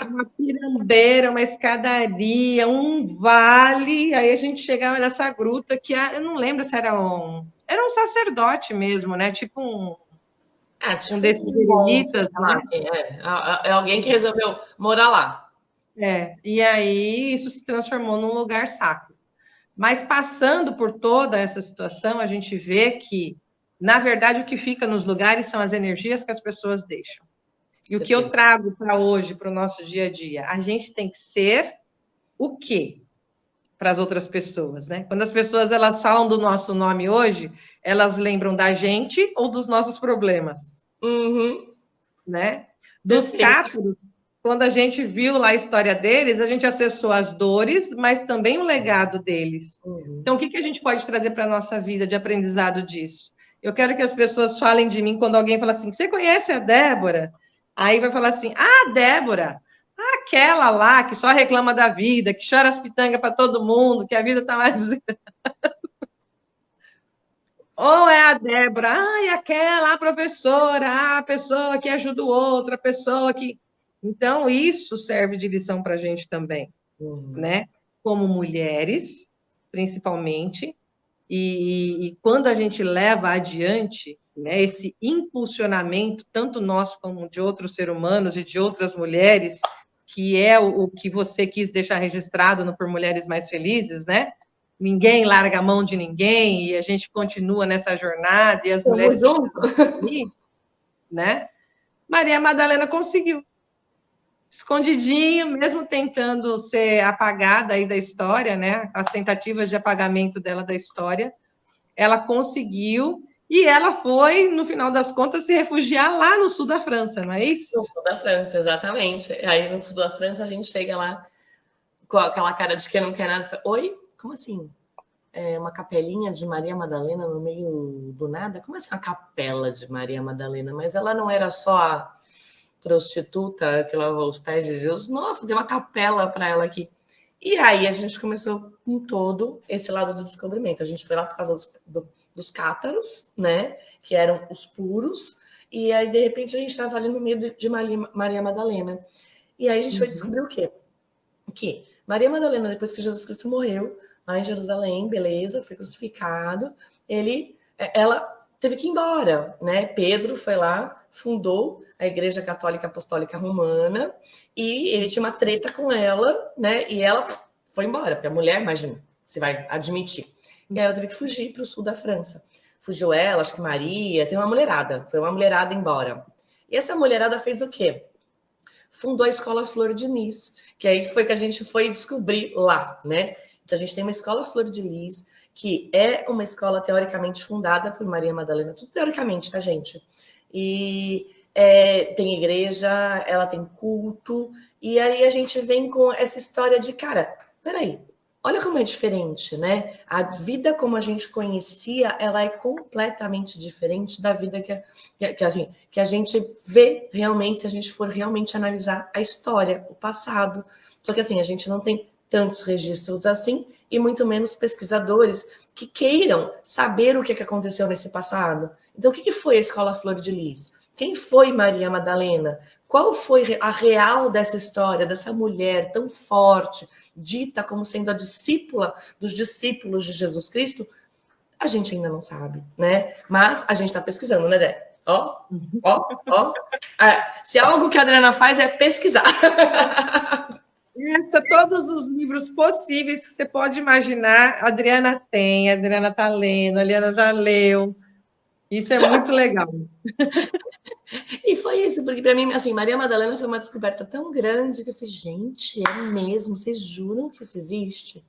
Uma pirambeira, uma escadaria, um vale. Aí a gente chegava nessa gruta que eu não lembro se era um sacerdote mesmo, né? Tipo
Tipo
um desses
um monge,
eremitas,
sei
né?
lá, é alguém que resolveu morar lá.
E aí isso se transformou num lugar sacro. Mas passando por toda essa situação, a gente vê que, na verdade, o que fica nos lugares são as energias que as pessoas deixam. E o que eu trago para hoje, para o nosso dia a dia? A gente tem que ser o quê para as outras pessoas, né? Quando as pessoas elas falam do nosso nome hoje, elas lembram da gente ou dos nossos problemas, né? Dos cátaros, quando a gente viu lá a história deles, a gente acessou as dores, mas também o legado deles. Então, o que a gente pode trazer para a nossa vida de aprendizado disso? Eu quero que as pessoas falem de mim quando alguém fala assim, você conhece a Débora? Aí vai falar assim, Débora, aquela lá que só reclama da vida, que chora as pitangas para todo mundo, que a vida está mais... Ou é a Débora, aquela professora, a pessoa que ajuda o outro, a pessoa que... Então, isso serve de lição para a gente também, né? Como mulheres, principalmente, e quando a gente leva adiante, né, esse impulsionamento, tanto nosso como de outros seres humanos e de outras mulheres, que é o que você quis deixar registrado no Por Mulheres Mais Felizes, né? Ninguém larga a mão de ninguém e a gente continua nessa jornada e as mulheres precisam seguir, né? Maria Madalena conseguiu. Escondidinho, mesmo tentando ser apagada aí da história, né? As tentativas de apagamento dela da história, ela conseguiu e ela foi, no final das contas, se refugiar lá no sul da França, não é isso?
No sul da França, exatamente. Aí no sul da França a gente chega lá com aquela cara de que não quer nada. Oi? Como assim? Uma capelinha de Maria Madalena no meio do nada? Como assim uma capela de Maria Madalena? Mas ela não era só a prostituta que lavou os pés de Jesus? Nossa, tem uma capela para ela aqui. E aí a gente começou com todo esse lado do descobrimento. A gente foi lá por causa dos cátaros, né? Que eram os puros. E aí, de repente, a gente estava ali no meio de Maria Madalena. E aí a gente foi descobrir o quê? Que Maria Madalena, depois que Jesus Cristo morreu, lá em Jerusalém, beleza, foi crucificado. Ela teve que ir embora, né? Pedro foi lá, fundou a Igreja Católica Apostólica Romana e ele tinha uma treta com ela, né? E ela foi embora, porque a mulher, imagina, você vai admitir. E ela teve que fugir para o sul da França. Fugiu ela, acho que Maria, tem uma mulherada, foi uma mulherada embora. E essa mulherada fez o quê? Fundou a Escola Flor de Lis, que aí foi que a gente foi descobrir lá, né? Então a gente tem uma Escola Flor de Lis, que é uma escola teoricamente fundada por Maria Madalena, tudo teoricamente, tá, gente? E tem igreja, ela tem culto, e aí a gente vem com essa história de, cara, peraí, olha como é diferente, né? A vida como a gente conhecia, ela é completamente diferente da vida que a gente vê realmente, se a gente for realmente analisar a história, o passado. Só que assim, a gente não tem tantos registros assim, e muito menos pesquisadores que queiram saber o que aconteceu nesse passado. Então, o que foi a Escola Flor de Lis? Quem foi Maria Madalena? Qual foi a real dessa história, dessa mulher tão forte, dita como sendo a discípula dos discípulos de Jesus Cristo? A gente ainda não sabe, né? Mas a gente está pesquisando, né, Dé? Ó. Se algo que a Adriana faz é pesquisar.
Todos os livros possíveis que você pode imaginar, a Adriana tem, a Adriana está lendo, a Adriana já leu. Isso é muito legal.
E foi isso, porque para mim, assim, Maria Madalena foi uma descoberta tão grande que eu falei, gente, é mesmo? Vocês juram que isso existe?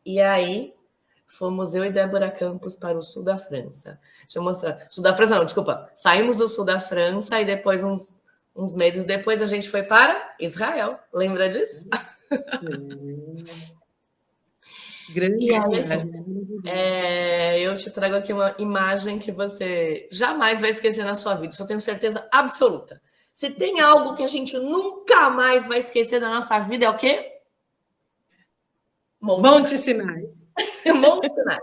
E aí, fomos eu e Débora Campos para o sul da França. Deixa eu mostrar. Sul da França, não, desculpa. Saímos do sul da França e depois, uns meses depois, a gente foi para Israel. Lembra disso?
Grande viagem.
Eu te trago aqui uma imagem que você jamais vai esquecer na sua vida. Isso eu tenho certeza absoluta. Se tem algo que a gente nunca mais vai esquecer da nossa vida, é o quê?
Monte Sinai.
Monte Sinai.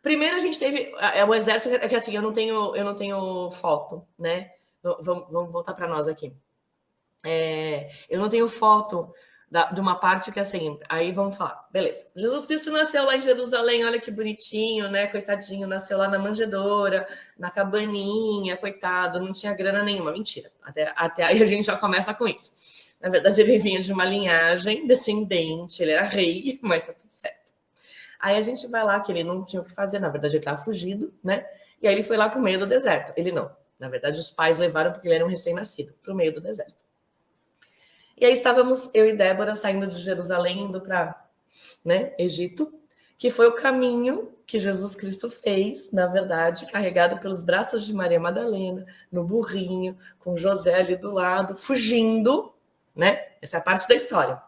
Primeiro a gente teve o exército, é que assim, eu não tenho foto, né? Vamos voltar para nós aqui. Eu não tenho foto de uma parte que assim, aí vamos falar, beleza. Jesus Cristo nasceu lá em Jerusalém, olha que bonitinho, né? Coitadinho, nasceu lá na manjedoura, na cabaninha, coitado, não tinha grana nenhuma. Mentira. Até aí a gente já começa com isso. Na verdade, ele vinha de uma linhagem descendente, ele era rei, mas tá tudo certo. Aí a gente vai lá, que ele não tinha o que fazer, na verdade ele estava fugido, né? E aí ele foi lá pro meio do deserto. Ele não. Na verdade, os pais levaram porque ele era um recém-nascido, pro meio do deserto. E aí estávamos, eu e Débora, saindo de Jerusalém, indo para, né, Egito, que foi o caminho que Jesus Cristo fez, na verdade, carregado pelos braços de Maria Madalena, no burrinho, com José ali do lado, fugindo, né? Essa é a parte da história.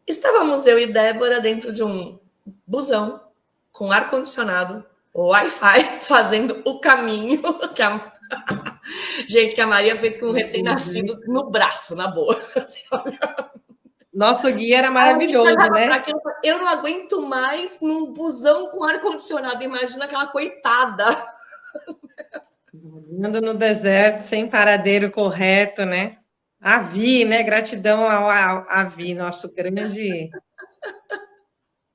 Estávamos eu e Débora dentro de um busão, com ar-condicionado, Wi-Fi, fazendo o caminho que gente, que a Maria fez com um recém-nascido no braço, na boa.
Nosso guia era maravilhoso, né?
Eu não aguento mais num busão com ar-condicionado. Imagina aquela coitada.
Andando no deserto, sem paradeiro correto, né? Avi, né? Gratidão ao Avi, nosso grande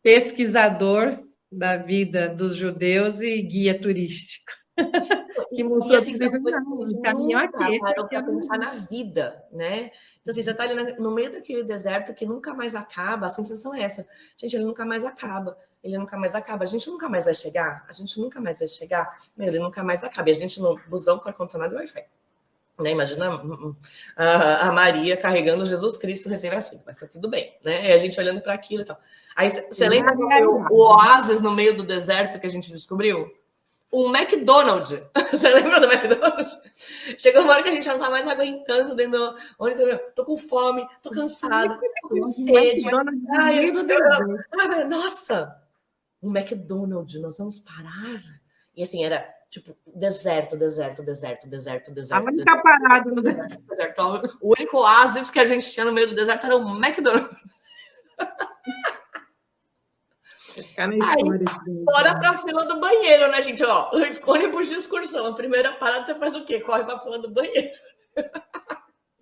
pesquisador da vida dos judeus e guia turístico. Que mostrou
assim,
tudo isso.
Nunca parou para pensar na vida, né? Então, assim, você está ali no meio daquele deserto que nunca mais acaba, a sensação é essa. Gente, ele nunca mais acaba. Ele nunca mais acaba. A gente nunca mais vai chegar. A gente nunca mais vai chegar. Meu, ele nunca mais acaba. E a gente no busão com ar-condicionado e Wi-Fi. Né? Imagina a Maria carregando Jesus Cristo recém-nascido. Mas tá tudo bem, né? E a gente olhando para aquilo e tal. Aí, você lembra o oásis no meio do deserto que a gente descobriu? Um McDonald's. Você lembra do McDonald's? Chegou uma hora que a gente já não tá mais aguentando dentro do ônibus. Tô com fome, tô cansada, tô com sede. Nossa! Um McDonald's, nós vamos parar? E assim, era tipo deserto.
A única parada no deserto.
O único oásis que a gente tinha no meio do deserto era um McDonald's. Aí, bora pra fila do banheiro, né, gente? Ó, ônibus de excursão. A primeira parada, você faz o quê? Corre pra fila do banheiro.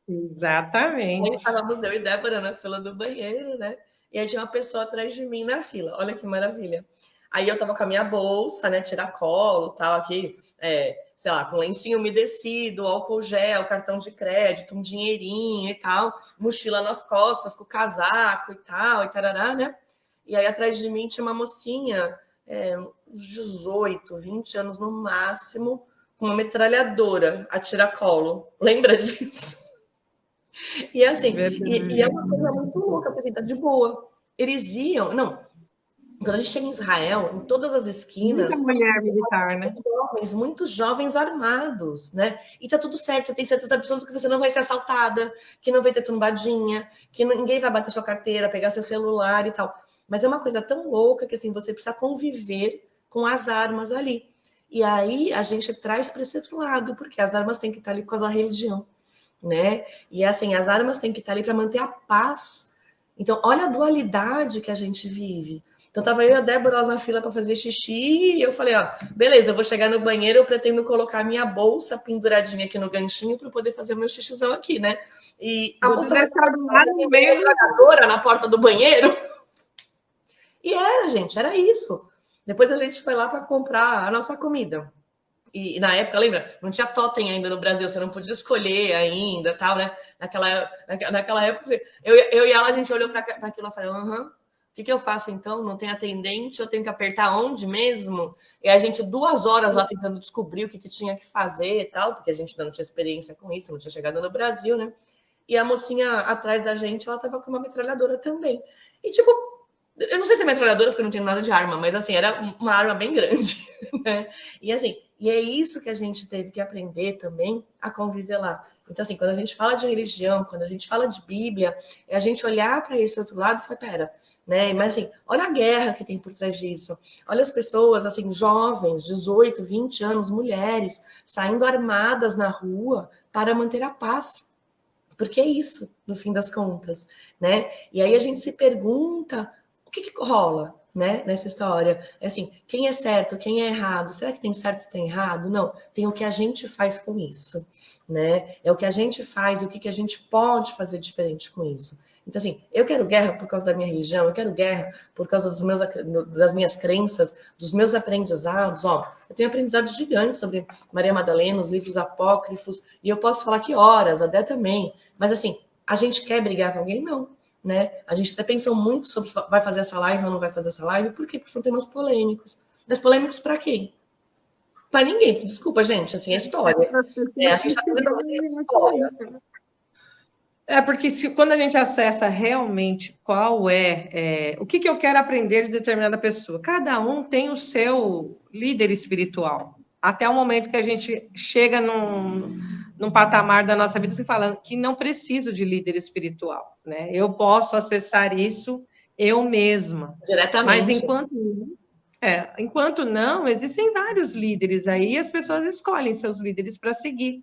Exatamente.
Aí estávamos eu e Débora na fila do banheiro, né? E aí tinha uma pessoa atrás de mim na fila. Olha que maravilha. Aí eu tava com a minha bolsa, né, tiracolo, tal, aqui, sei lá, com lencinho umedecido, álcool gel, cartão de crédito, um dinheirinho e tal, mochila nas costas, com o casaco e tal, e tarará, né? E aí atrás de mim tinha uma mocinha, uns 18, 20 anos no máximo, com uma metralhadora a tiracolo. Lembra disso? E assim, e é uma coisa muito louca, porque tá de boa. Eles iam, não, quando a gente chega em Israel, em todas as
Muita
esquinas,
mulher militar, né?
muitos jovens armados, né? E tá tudo certo, você tem certeza absoluta que você não vai ser assaltada, que não vai ter trombadinha, que ninguém vai bater sua carteira, pegar seu celular e tal. Mas é uma coisa tão louca que assim, você precisa conviver com as armas ali. E aí a gente traz para esse outro lado, porque as armas têm que estar ali por causa da religião, né? E assim, as armas têm que estar ali para manter a paz. Então, olha a dualidade que a gente vive. Então, tava eu e a Débora lá na fila para fazer xixi, e eu falei, ó, beleza, eu vou chegar no banheiro, eu pretendo colocar minha bolsa penduradinha aqui no ganchinho para poder fazer o meu xixizão aqui, né? E a moça metralhadora na porta do banheiro. E era, gente, era isso. Depois a gente foi lá para comprar a nossa comida. E na época, lembra? Não tinha totem ainda no Brasil, você não podia escolher ainda, tal, né? Naquela época, eu e ela, a gente olhou para aquilo e falou, o que eu faço então? Não tem atendente, eu tenho que apertar onde mesmo? E a gente 2 horas lá tentando descobrir o que tinha que fazer e tal, porque a gente ainda não tinha experiência com isso, não tinha chegado no Brasil, né? E a mocinha atrás da gente, ela tava com uma metralhadora também. E tipo, eu não sei se é metralhadora, porque não tem nada de arma, mas assim, era uma arma bem grande, né? E assim, e é isso que a gente teve que aprender também a conviver lá. Então, assim, quando a gente fala de religião, quando a gente fala de Bíblia, é a gente olhar para esse outro lado e falar, pera, né? Mas assim, olha a guerra que tem por trás disso. Olha as pessoas, assim, jovens, 18, 20 anos, mulheres, saindo armadas na rua para manter a paz. Porque é isso, no fim das contas, né? E aí a gente se pergunta, o que rola, né, nessa história? É assim, quem é certo, quem é errado? Será que tem certo e tem errado? Não, tem o que a gente faz com isso, né? É o que a gente faz, o que a gente pode fazer diferente com isso. Então, assim, eu quero guerra por causa da minha religião, eu quero guerra por causa das minhas crenças, dos meus aprendizados. Ó, eu tenho aprendizados gigantes sobre Maria Madalena, os livros apócrifos, e eu posso falar que horas, até também. Mas, assim, a gente quer brigar com alguém? Não. Né? A gente até pensou muito sobre vai fazer essa live ou não vai fazer essa live, por quê? Porque são temas polêmicos. Mas polêmicos para quem? Para ninguém. Desculpa, gente, assim, é história. A gente está fazendo história.
Porque quando a gente acessa realmente qual o que eu quero aprender de determinada pessoa, cada um tem o seu líder espiritual. Até o momento que a gente chega num patamar da nossa vida, se falando que não preciso de líder espiritual, né? Eu posso acessar isso eu mesma.
Diretamente.
Mas enquanto não, existem vários líderes aí, e as pessoas escolhem seus líderes para seguir,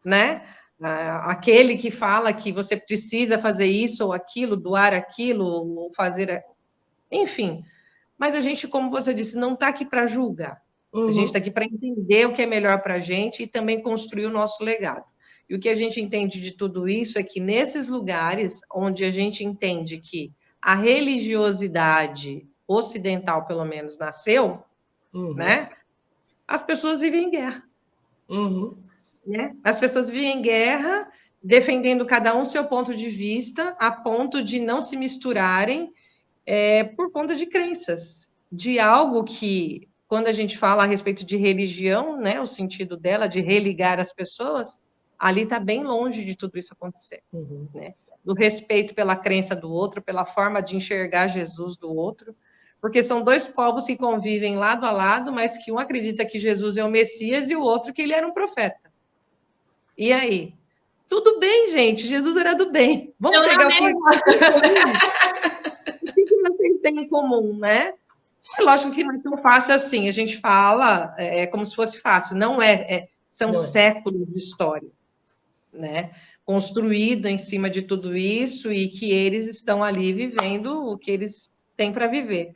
né? Aquele que fala que você precisa fazer isso ou aquilo, doar aquilo, ou fazer... Enfim, mas a gente, como você disse, não está aqui para julgar. A gente está aqui para entender o que é melhor para a gente e também construir o nosso legado. E o que a gente entende de tudo isso é que nesses lugares onde a gente entende que a religiosidade ocidental, pelo menos, nasceu, né? As pessoas vivem em guerra. Né? As pessoas vivem em guerra, defendendo cada um seu ponto de vista, a ponto de não se misturarem por conta de crenças, de algo que, quando a gente fala a respeito de religião, né, o sentido dela, de religar as pessoas, ali está bem longe de tudo isso acontecer. Né? Do respeito pela crença do outro, pela forma de enxergar Jesus do outro, porque são dois povos que convivem lado a lado, mas que um acredita que Jesus é o Messias e o outro que ele era um profeta. E aí? Tudo bem, gente, Jesus era do bem. Vamos pegar o que vocês têm em comum, né? É lógico que não é tão fácil assim. A gente fala como se fosse fácil. Não é. São séculos de história, né? Construída em cima de tudo isso e que eles estão ali vivendo o que eles têm para viver.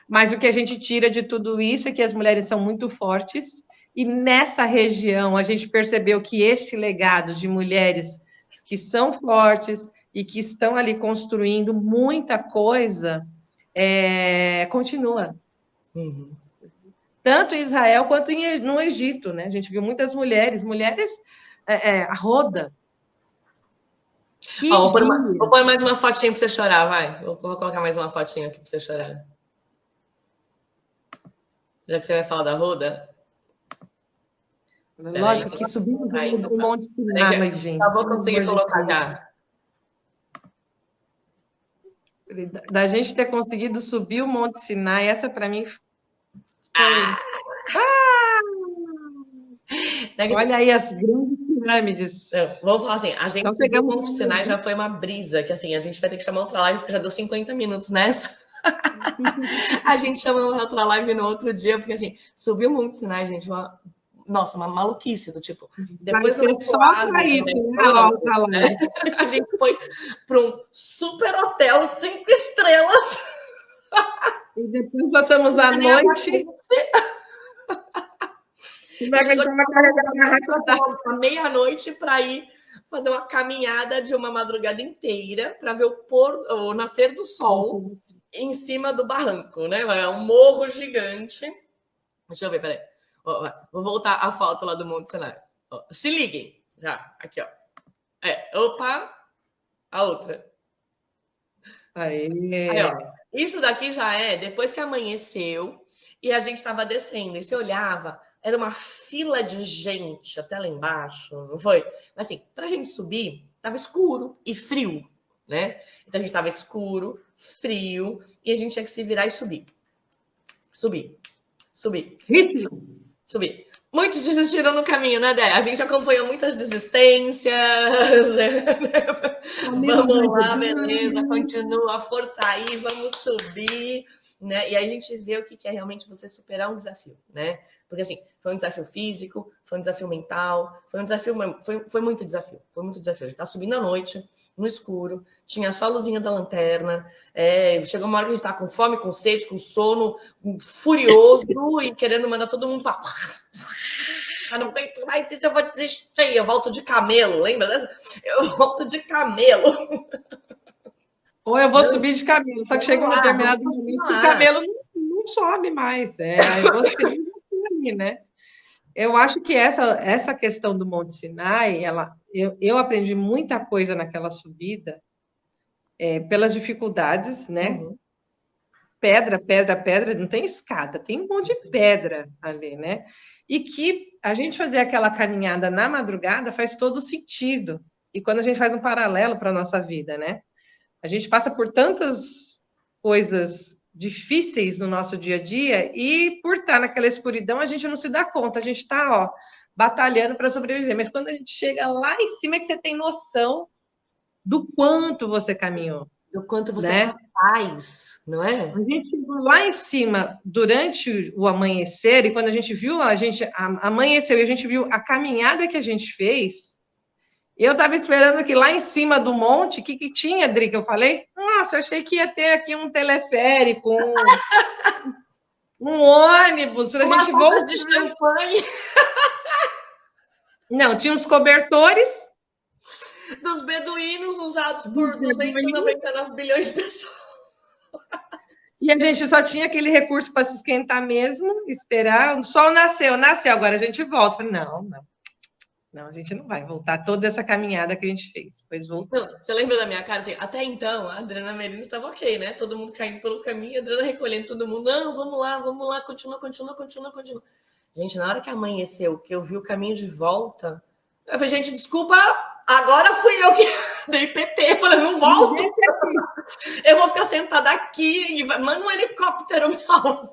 Mas o que a gente tira de tudo isso é que as mulheres são muito fortes e nessa região a gente percebeu que este legado de mulheres que são fortes e que estão ali construindo muita coisa, continua.
Uhum.
Tanto em Israel quanto no Egito, né? A gente viu muitas mulheres a roda.
Ó, vou pôr mais uma fotinha para você chorar, vai. Vou colocar mais uma fotinha aqui para você chorar. Já que você vai falar da roda.
Lógico que subimos o Monte Sinai, gente.
Eu vou conseguir colocar já.
Da gente ter conseguido subir o Monte Sinai, essa para mim foi... Olha aí as grandes pirâmides.
Vamos falar assim, a gente subir o Monte Sinai já foi uma brisa, que assim, a gente vai ter que chamar outra live, porque já deu 50 minutos nessa. A gente chama outra live no outro dia, porque assim, subir o Monte Sinai, gente, nossa, uma maluquice do tipo. Depois
vai ser só para isso, né?
A gente foi para um super hotel 5 estrelas.
E depois passamos a noite.
À meia-noite para ir fazer uma caminhada de uma madrugada inteira para ver o nascer do sol em cima do barranco, né? É um morro gigante. Deixa eu ver, peraí. Vou voltar a foto lá do Monte Sinai. Se liguem. Já, aqui, ó. Opa! A outra.
Aí,
ó. Isso daqui já é depois que amanheceu e a gente estava descendo. E você olhava, era uma fila de gente até lá embaixo, não foi? Mas assim, para a gente subir, estava escuro e frio, né? Então a gente estava escuro, frio, e a gente tinha que se virar e subir. Subir. Muitos desistiram no caminho, né, Dé? A gente acompanhou muitas desistências. Vamos lá, beleza, continua, força aí, vamos subir, né? E aí a gente vê o que é realmente você superar um desafio, né? Porque assim, foi um desafio físico, foi um desafio mental, foi muito desafio, foi muito desafio. A gente tá subindo à noite, no escuro, tinha só a luzinha da lanterna, chegou uma hora que a gente tava com fome, com sede, com sono, furioso e querendo mandar todo mundo para... Não tem mais isso, eu vou desistir. Eu volto de camelo, lembra dessa? Eu volto de camelo.
Ou eu vou subir de camelo, só que chega um determinado momento que o camelo não sobe mais. Aí você ali, né? Eu acho que essa questão do Monte Sinai, eu aprendi muita coisa naquela subida, pelas dificuldades, né?
Uhum.
Pedra, não tem escada, tem um monte de pedra ali, né? E que a gente fazer aquela caminhada na madrugada faz todo sentido. E quando a gente faz um paralelo para a nossa vida, né? A gente passa por tantas coisas difíceis no nosso dia a dia e por estar naquela escuridão a gente não se dá conta, a gente está batalhando para sobreviver. Mas quando a gente chega lá em cima é que você tem noção do quanto você caminhou.
Do quanto você é capaz, não é?
A gente chegou lá em cima durante o amanhecer, e quando a gente viu, amanheceu e a gente viu a caminhada que a gente fez. Eu estava esperando que lá em cima do monte, o que tinha, Dri, que eu falei? Nossa, eu achei que ia ter aqui um teleférico, um ônibus, para a gente voltar.
De champanhe.
Não, tinha uns cobertores.
Dos beduínos usados por 299 bilhões de pessoas.
E a gente só tinha aquele recurso para se esquentar mesmo, esperar. O sol nasceu, agora a gente volta. Não, a gente não vai voltar toda essa caminhada que a gente fez. Depois voltou.
Você lembra da minha cara? Assim, até então, a Adriana Merino estava ok, né? Todo mundo caindo pelo caminho, a Adriana recolhendo todo mundo. Não, vamos lá, continua. Gente, na hora que amanheceu, que eu vi o caminho de volta, eu falei, gente, desculpa, agora fui eu que dei PT. Eu falei, não volto. Eu vou ficar sentada aqui, manda um helicóptero, me salva.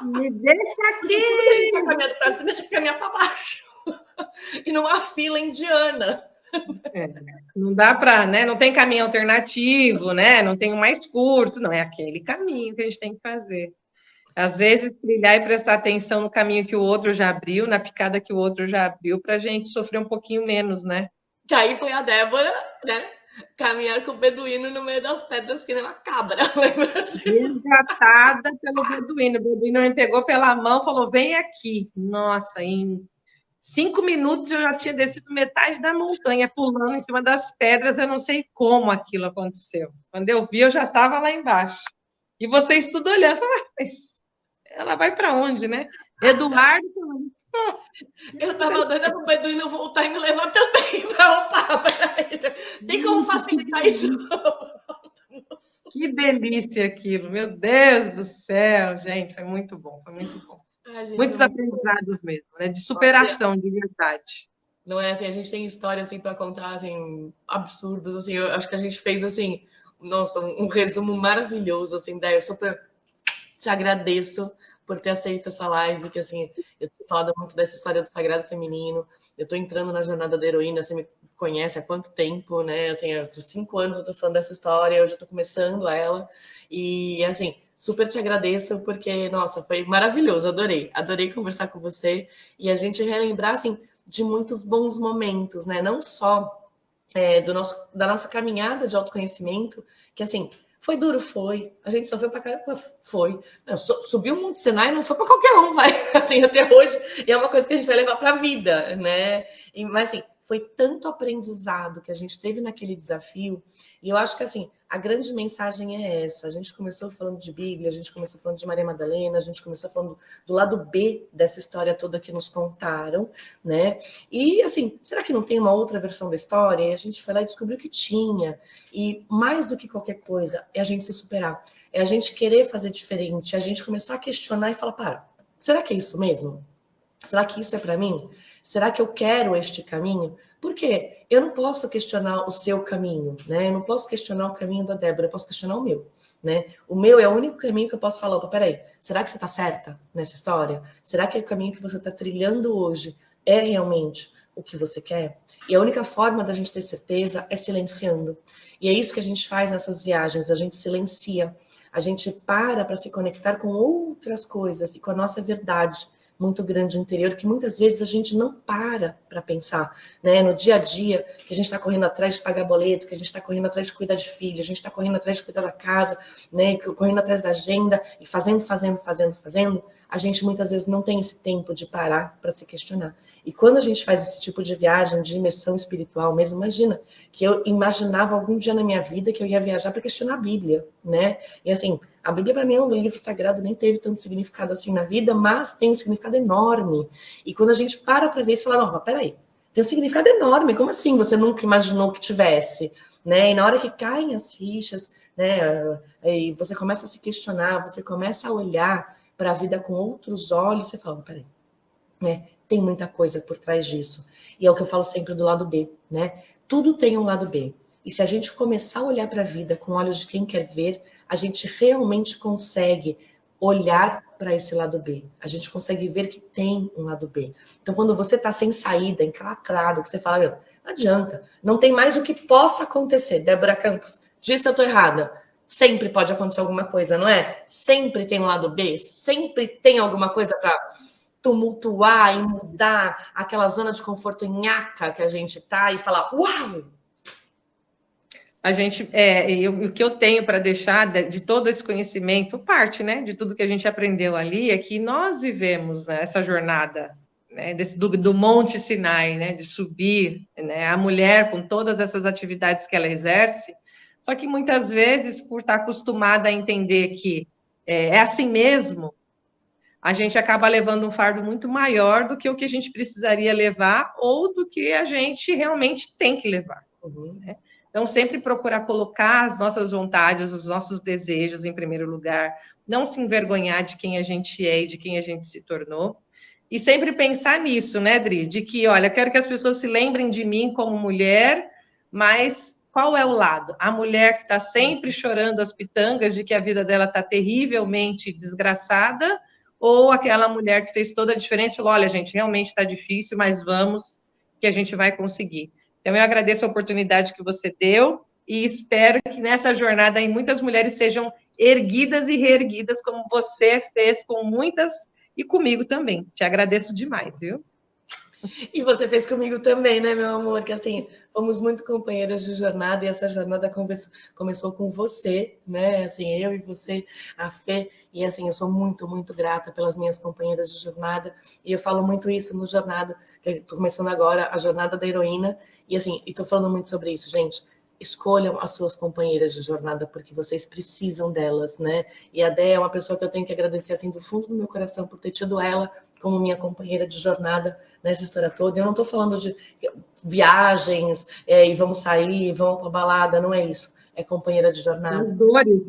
Me deixa aqui.
A gente tá caminhando pra cima, a gente caminhar pra baixo. E numa fila indiana.
Não dá para, né? Não tem caminho alternativo, né? Não tem o mais curto, não. É aquele caminho que a gente tem que fazer. Às vezes, trilhar e prestar atenção no caminho que o outro já abriu, na picada que o outro já abriu, para a gente sofrer um pouquinho menos, né?
Que aí foi a Débora, né? Caminhar com o beduíno no meio das pedras, que nem uma cabra.
Resgatada pelo beduíno. O beduíno me pegou pela mão e falou: vem aqui. Nossa, em 5 minutos eu já tinha descido metade da montanha, pulando em cima das pedras, eu não sei como aquilo aconteceu. Quando eu vi, eu já estava lá embaixo. E vocês tudo olhando, mas ela vai para onde, né? Eduardo...
Eu tava doida pro Beduíno voltar e me levar também para upar. Tem como facilitar isso?
Que delícia aquilo, meu Deus do céu, gente, foi muito bom, foi muito bom.
Ai, gente,
Muitos aprendizados mesmo, né? De superação, de verdade.
Não é assim, a gente tem histórias assim para contar assim absurdas assim. Eu acho que a gente fez assim, nossa, um resumo maravilhoso assim, daí eu super te agradeço por ter aceito essa live, que assim, eu tenho falado muito dessa história do sagrado feminino. Eu tô entrando na jornada da heroína, você me conhece há quanto tempo, né? Assim, há 5 anos eu tô falando dessa história, eu já tô começando ela. E assim, super te agradeço porque, nossa, foi maravilhoso, adorei conversar com você e a gente relembrar assim de muitos bons momentos, né? Não só da nossa caminhada de autoconhecimento, que assim, foi duro, foi. A gente sofreu pra caramba, foi. Não, subiu o Monte Sinai não foi para qualquer um, vai. Assim, até hoje, e é uma coisa que a gente vai levar para a vida, né? Mas assim, foi tanto aprendizado que a gente teve naquele desafio, e eu acho que assim, a grande mensagem é essa. A gente começou falando de Bíblia, a gente começou falando de Maria Madalena, a gente começou falando do lado B dessa história toda que nos contaram, né? E assim, será que não tem uma outra versão da história? E a gente foi lá e descobriu que tinha. E mais do que qualquer coisa, é a gente se superar. É a gente querer fazer diferente, é a gente começar a questionar e falar, para, será que é isso mesmo? Será que isso é para mim? Será que eu quero este caminho? Por quê? Eu não posso questionar o seu caminho, né? Eu não posso questionar o caminho da Débora, eu posso questionar o meu, né? O meu é o único caminho que eu posso falar, opa, peraí, será que você está certa nessa história? Será que o caminho que você está trilhando hoje é realmente o que você quer? E a única forma da gente ter certeza é silenciando. E é isso que a gente faz nessas viagens, a gente silencia, a gente para se conectar com outras coisas e com a nossa verdade muito grande no interior, que muitas vezes a gente não para pensar, né? No dia a dia, que a gente está correndo atrás de pagar boleto, que a gente está correndo atrás de cuidar de filho, a gente está correndo atrás de cuidar da casa, né? Correndo atrás da agenda e fazendo, a gente muitas vezes não tem esse tempo de parar para se questionar. E quando a gente faz esse tipo de viagem, de imersão espiritual mesmo, imagina, que eu imaginava algum dia na minha vida que eu ia viajar para questionar a Bíblia, né? E assim, a Bíblia para mim é um livro sagrado, nem teve tanto significado assim na vida, mas tem um significado enorme. E quando a gente para ver isso, fala, não, peraí, tem um significado enorme, como assim você nunca imaginou que tivesse? Né? E na hora que caem as fichas, né, e você começa a se questionar, você começa a olhar para a vida com outros olhos, você fala, peraí, né? Tem muita coisa por trás disso. E é o que eu falo sempre do lado B, né? Tudo tem um lado B. E se a gente começar a olhar para a vida com olhos de quem quer ver, a gente realmente consegue olhar para esse lado B. A gente consegue ver que tem um lado B. Então, quando você está sem saída, enclacrado, que você fala, não adianta, não tem mais o que possa acontecer. Débora Campos, diz se eu estou errada. Sempre pode acontecer alguma coisa, não é? Sempre tem um lado B, sempre tem alguma coisa para tumultuar e mudar aquela zona de conforto nhaca que a gente tá e falar, uau!
A gente, o que eu tenho para deixar de todo esse conhecimento, parte, né, de tudo que a gente aprendeu ali, é que nós vivemos, né, essa jornada, né, do Monte Sinai, né, de subir, né, a mulher com todas essas atividades que ela exerce, só que muitas vezes, por estar acostumada a entender que é assim mesmo, a gente acaba levando um fardo muito maior do que o que a gente precisaria levar ou do que a gente realmente tem que levar. Né? Então, sempre procurar colocar as nossas vontades, os nossos desejos em primeiro lugar, não se envergonhar de quem a gente é e de quem a gente se tornou, e sempre pensar nisso, né, Dri? De que, olha, quero que as pessoas se lembrem de mim como mulher, mas qual é o lado? A mulher que está sempre chorando as pitangas de que a vida dela está terrivelmente desgraçada, ou aquela mulher que fez toda a diferença e falou, olha, gente, realmente está difícil, mas vamos, que a gente vai conseguir. Então, eu agradeço a oportunidade que você deu e espero que nessa jornada aí muitas mulheres sejam erguidas e reerguidas, como você fez com muitas e comigo também. Te agradeço demais, viu?
E você fez comigo também, né, meu amor? Que assim, fomos muito companheiras de jornada e essa jornada começou com você, né? Assim, eu e você, a Fê, e assim, eu sou muito, muito grata pelas minhas companheiras de jornada. E eu falo muito isso no Jornada, que eu tô começando agora a Jornada da Heroína, e assim, e tô falando muito sobre isso, gente. Escolham as suas companheiras de jornada porque vocês precisam delas, né? E a Dé é uma pessoa que eu tenho que agradecer assim do fundo do meu coração por ter tido ela como minha companheira de jornada nessa história toda. Eu não estou falando de viagens e vamos sair, vamos para balada, não é isso. É companheira de jornada.
Dores.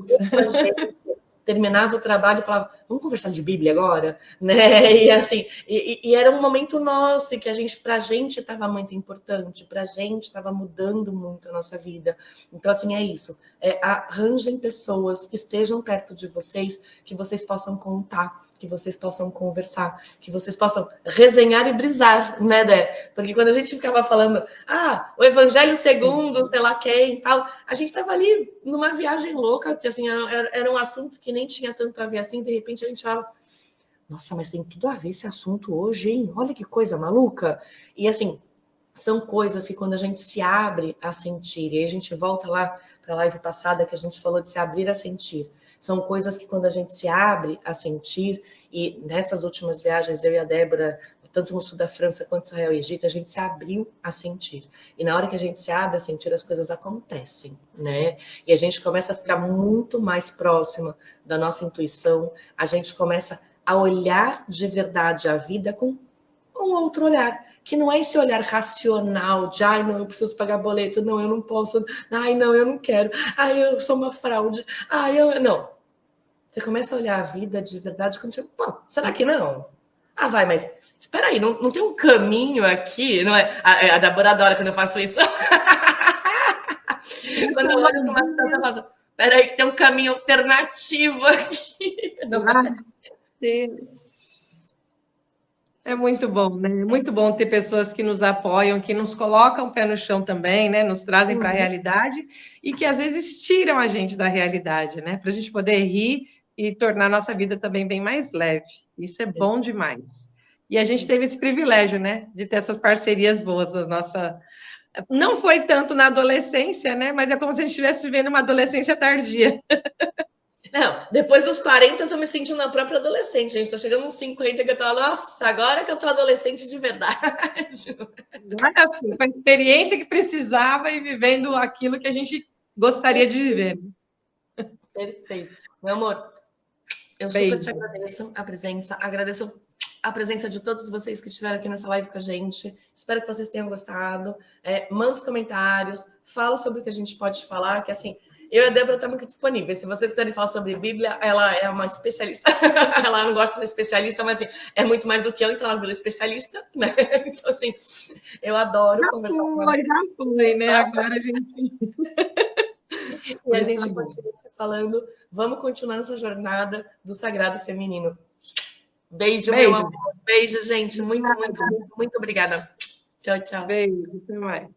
Terminava o trabalho e falava, vamos conversar de Bíblia agora? Né? E assim, e era um momento nosso, que pra gente estava muito importante, pra gente estava mudando muito a nossa vida. Então, assim, é isso. Arranjem pessoas que estejam perto de vocês, que vocês possam contar, que vocês possam conversar, que vocês possam resenhar e brisar, né, Dé? Porque quando a gente ficava falando, o Evangelho segundo, sei lá quem, tal, a gente estava ali numa viagem louca, porque assim, era um assunto que nem tinha tanto a ver assim, de repente a gente falava, nossa, mas tem tudo a ver esse assunto hoje, hein? Olha que coisa maluca. E assim, são coisas que quando a gente se abre a sentir, e aí a gente volta lá para a live passada que a gente falou de se abrir a sentir. São coisas que quando a gente se abre a sentir, e nessas últimas viagens, eu e a Débora, tanto no sul da França quanto Israel e Egito, a gente se abriu a sentir. E na hora que a gente se abre a sentir, as coisas acontecem, né? E a gente começa a ficar muito mais próxima da nossa intuição, a gente começa a olhar de verdade a vida com um outro olhar, que não é esse olhar racional de, ai, não, eu preciso pagar boleto, não, eu não posso, ai, não, eu não quero, ai, eu sou uma fraude, ai, eu... Não. Você começa a olhar a vida de verdade quando você... Pô, será que não? Vai, mas espera aí, não tem um caminho aqui, não é? A Débora adora quando eu faço isso. Quando eu olho para uma situação, eu faço, espera aí que tem um caminho alternativo aqui. Não é?
É muito bom, né? É muito bom ter pessoas que nos apoiam, que nos colocam o pé no chão também, né? Nos trazem para a realidade e que às vezes tiram a gente da realidade, né? Para a gente poder rir e tornar a nossa vida também bem mais leve. Isso é bom demais. E a gente teve esse privilégio, né? De ter essas parcerias boas na nossa. Não foi tanto na adolescência, né? Mas é como se a gente estivesse vivendo uma adolescência tardia.
Não, depois dos 40 eu tô me sentindo na própria adolescente, gente. Tô chegando uns 50 que eu tô, nossa, agora que eu tô adolescente de verdade.
Agora assim, com a experiência que precisava e vivendo aquilo que a gente gostaria de viver.
Perfeito. Meu amor, eu super te agradeço a presença, agradeço a presença de todos vocês que estiveram aqui nessa live com a gente. Espero que vocês tenham gostado. Manda os comentários, fala sobre o que a gente pode falar, que assim, eu e a Débora estamos aqui disponíveis. Se vocês quiserem falar sobre Bíblia, ela é uma especialista. Ela não gosta de ser especialista, mas assim, é muito mais do que eu, então ela virou especialista, né? Então, assim, eu adoro conversar com ela.
Já foi, né? Agora a gente...
E a gente continua falando. Vamos continuar nessa jornada do sagrado feminino. Beijo, meu amor. Beijo, gente. Muito, muito, muito, muito obrigada. Tchau, tchau.
Beijo, até mais.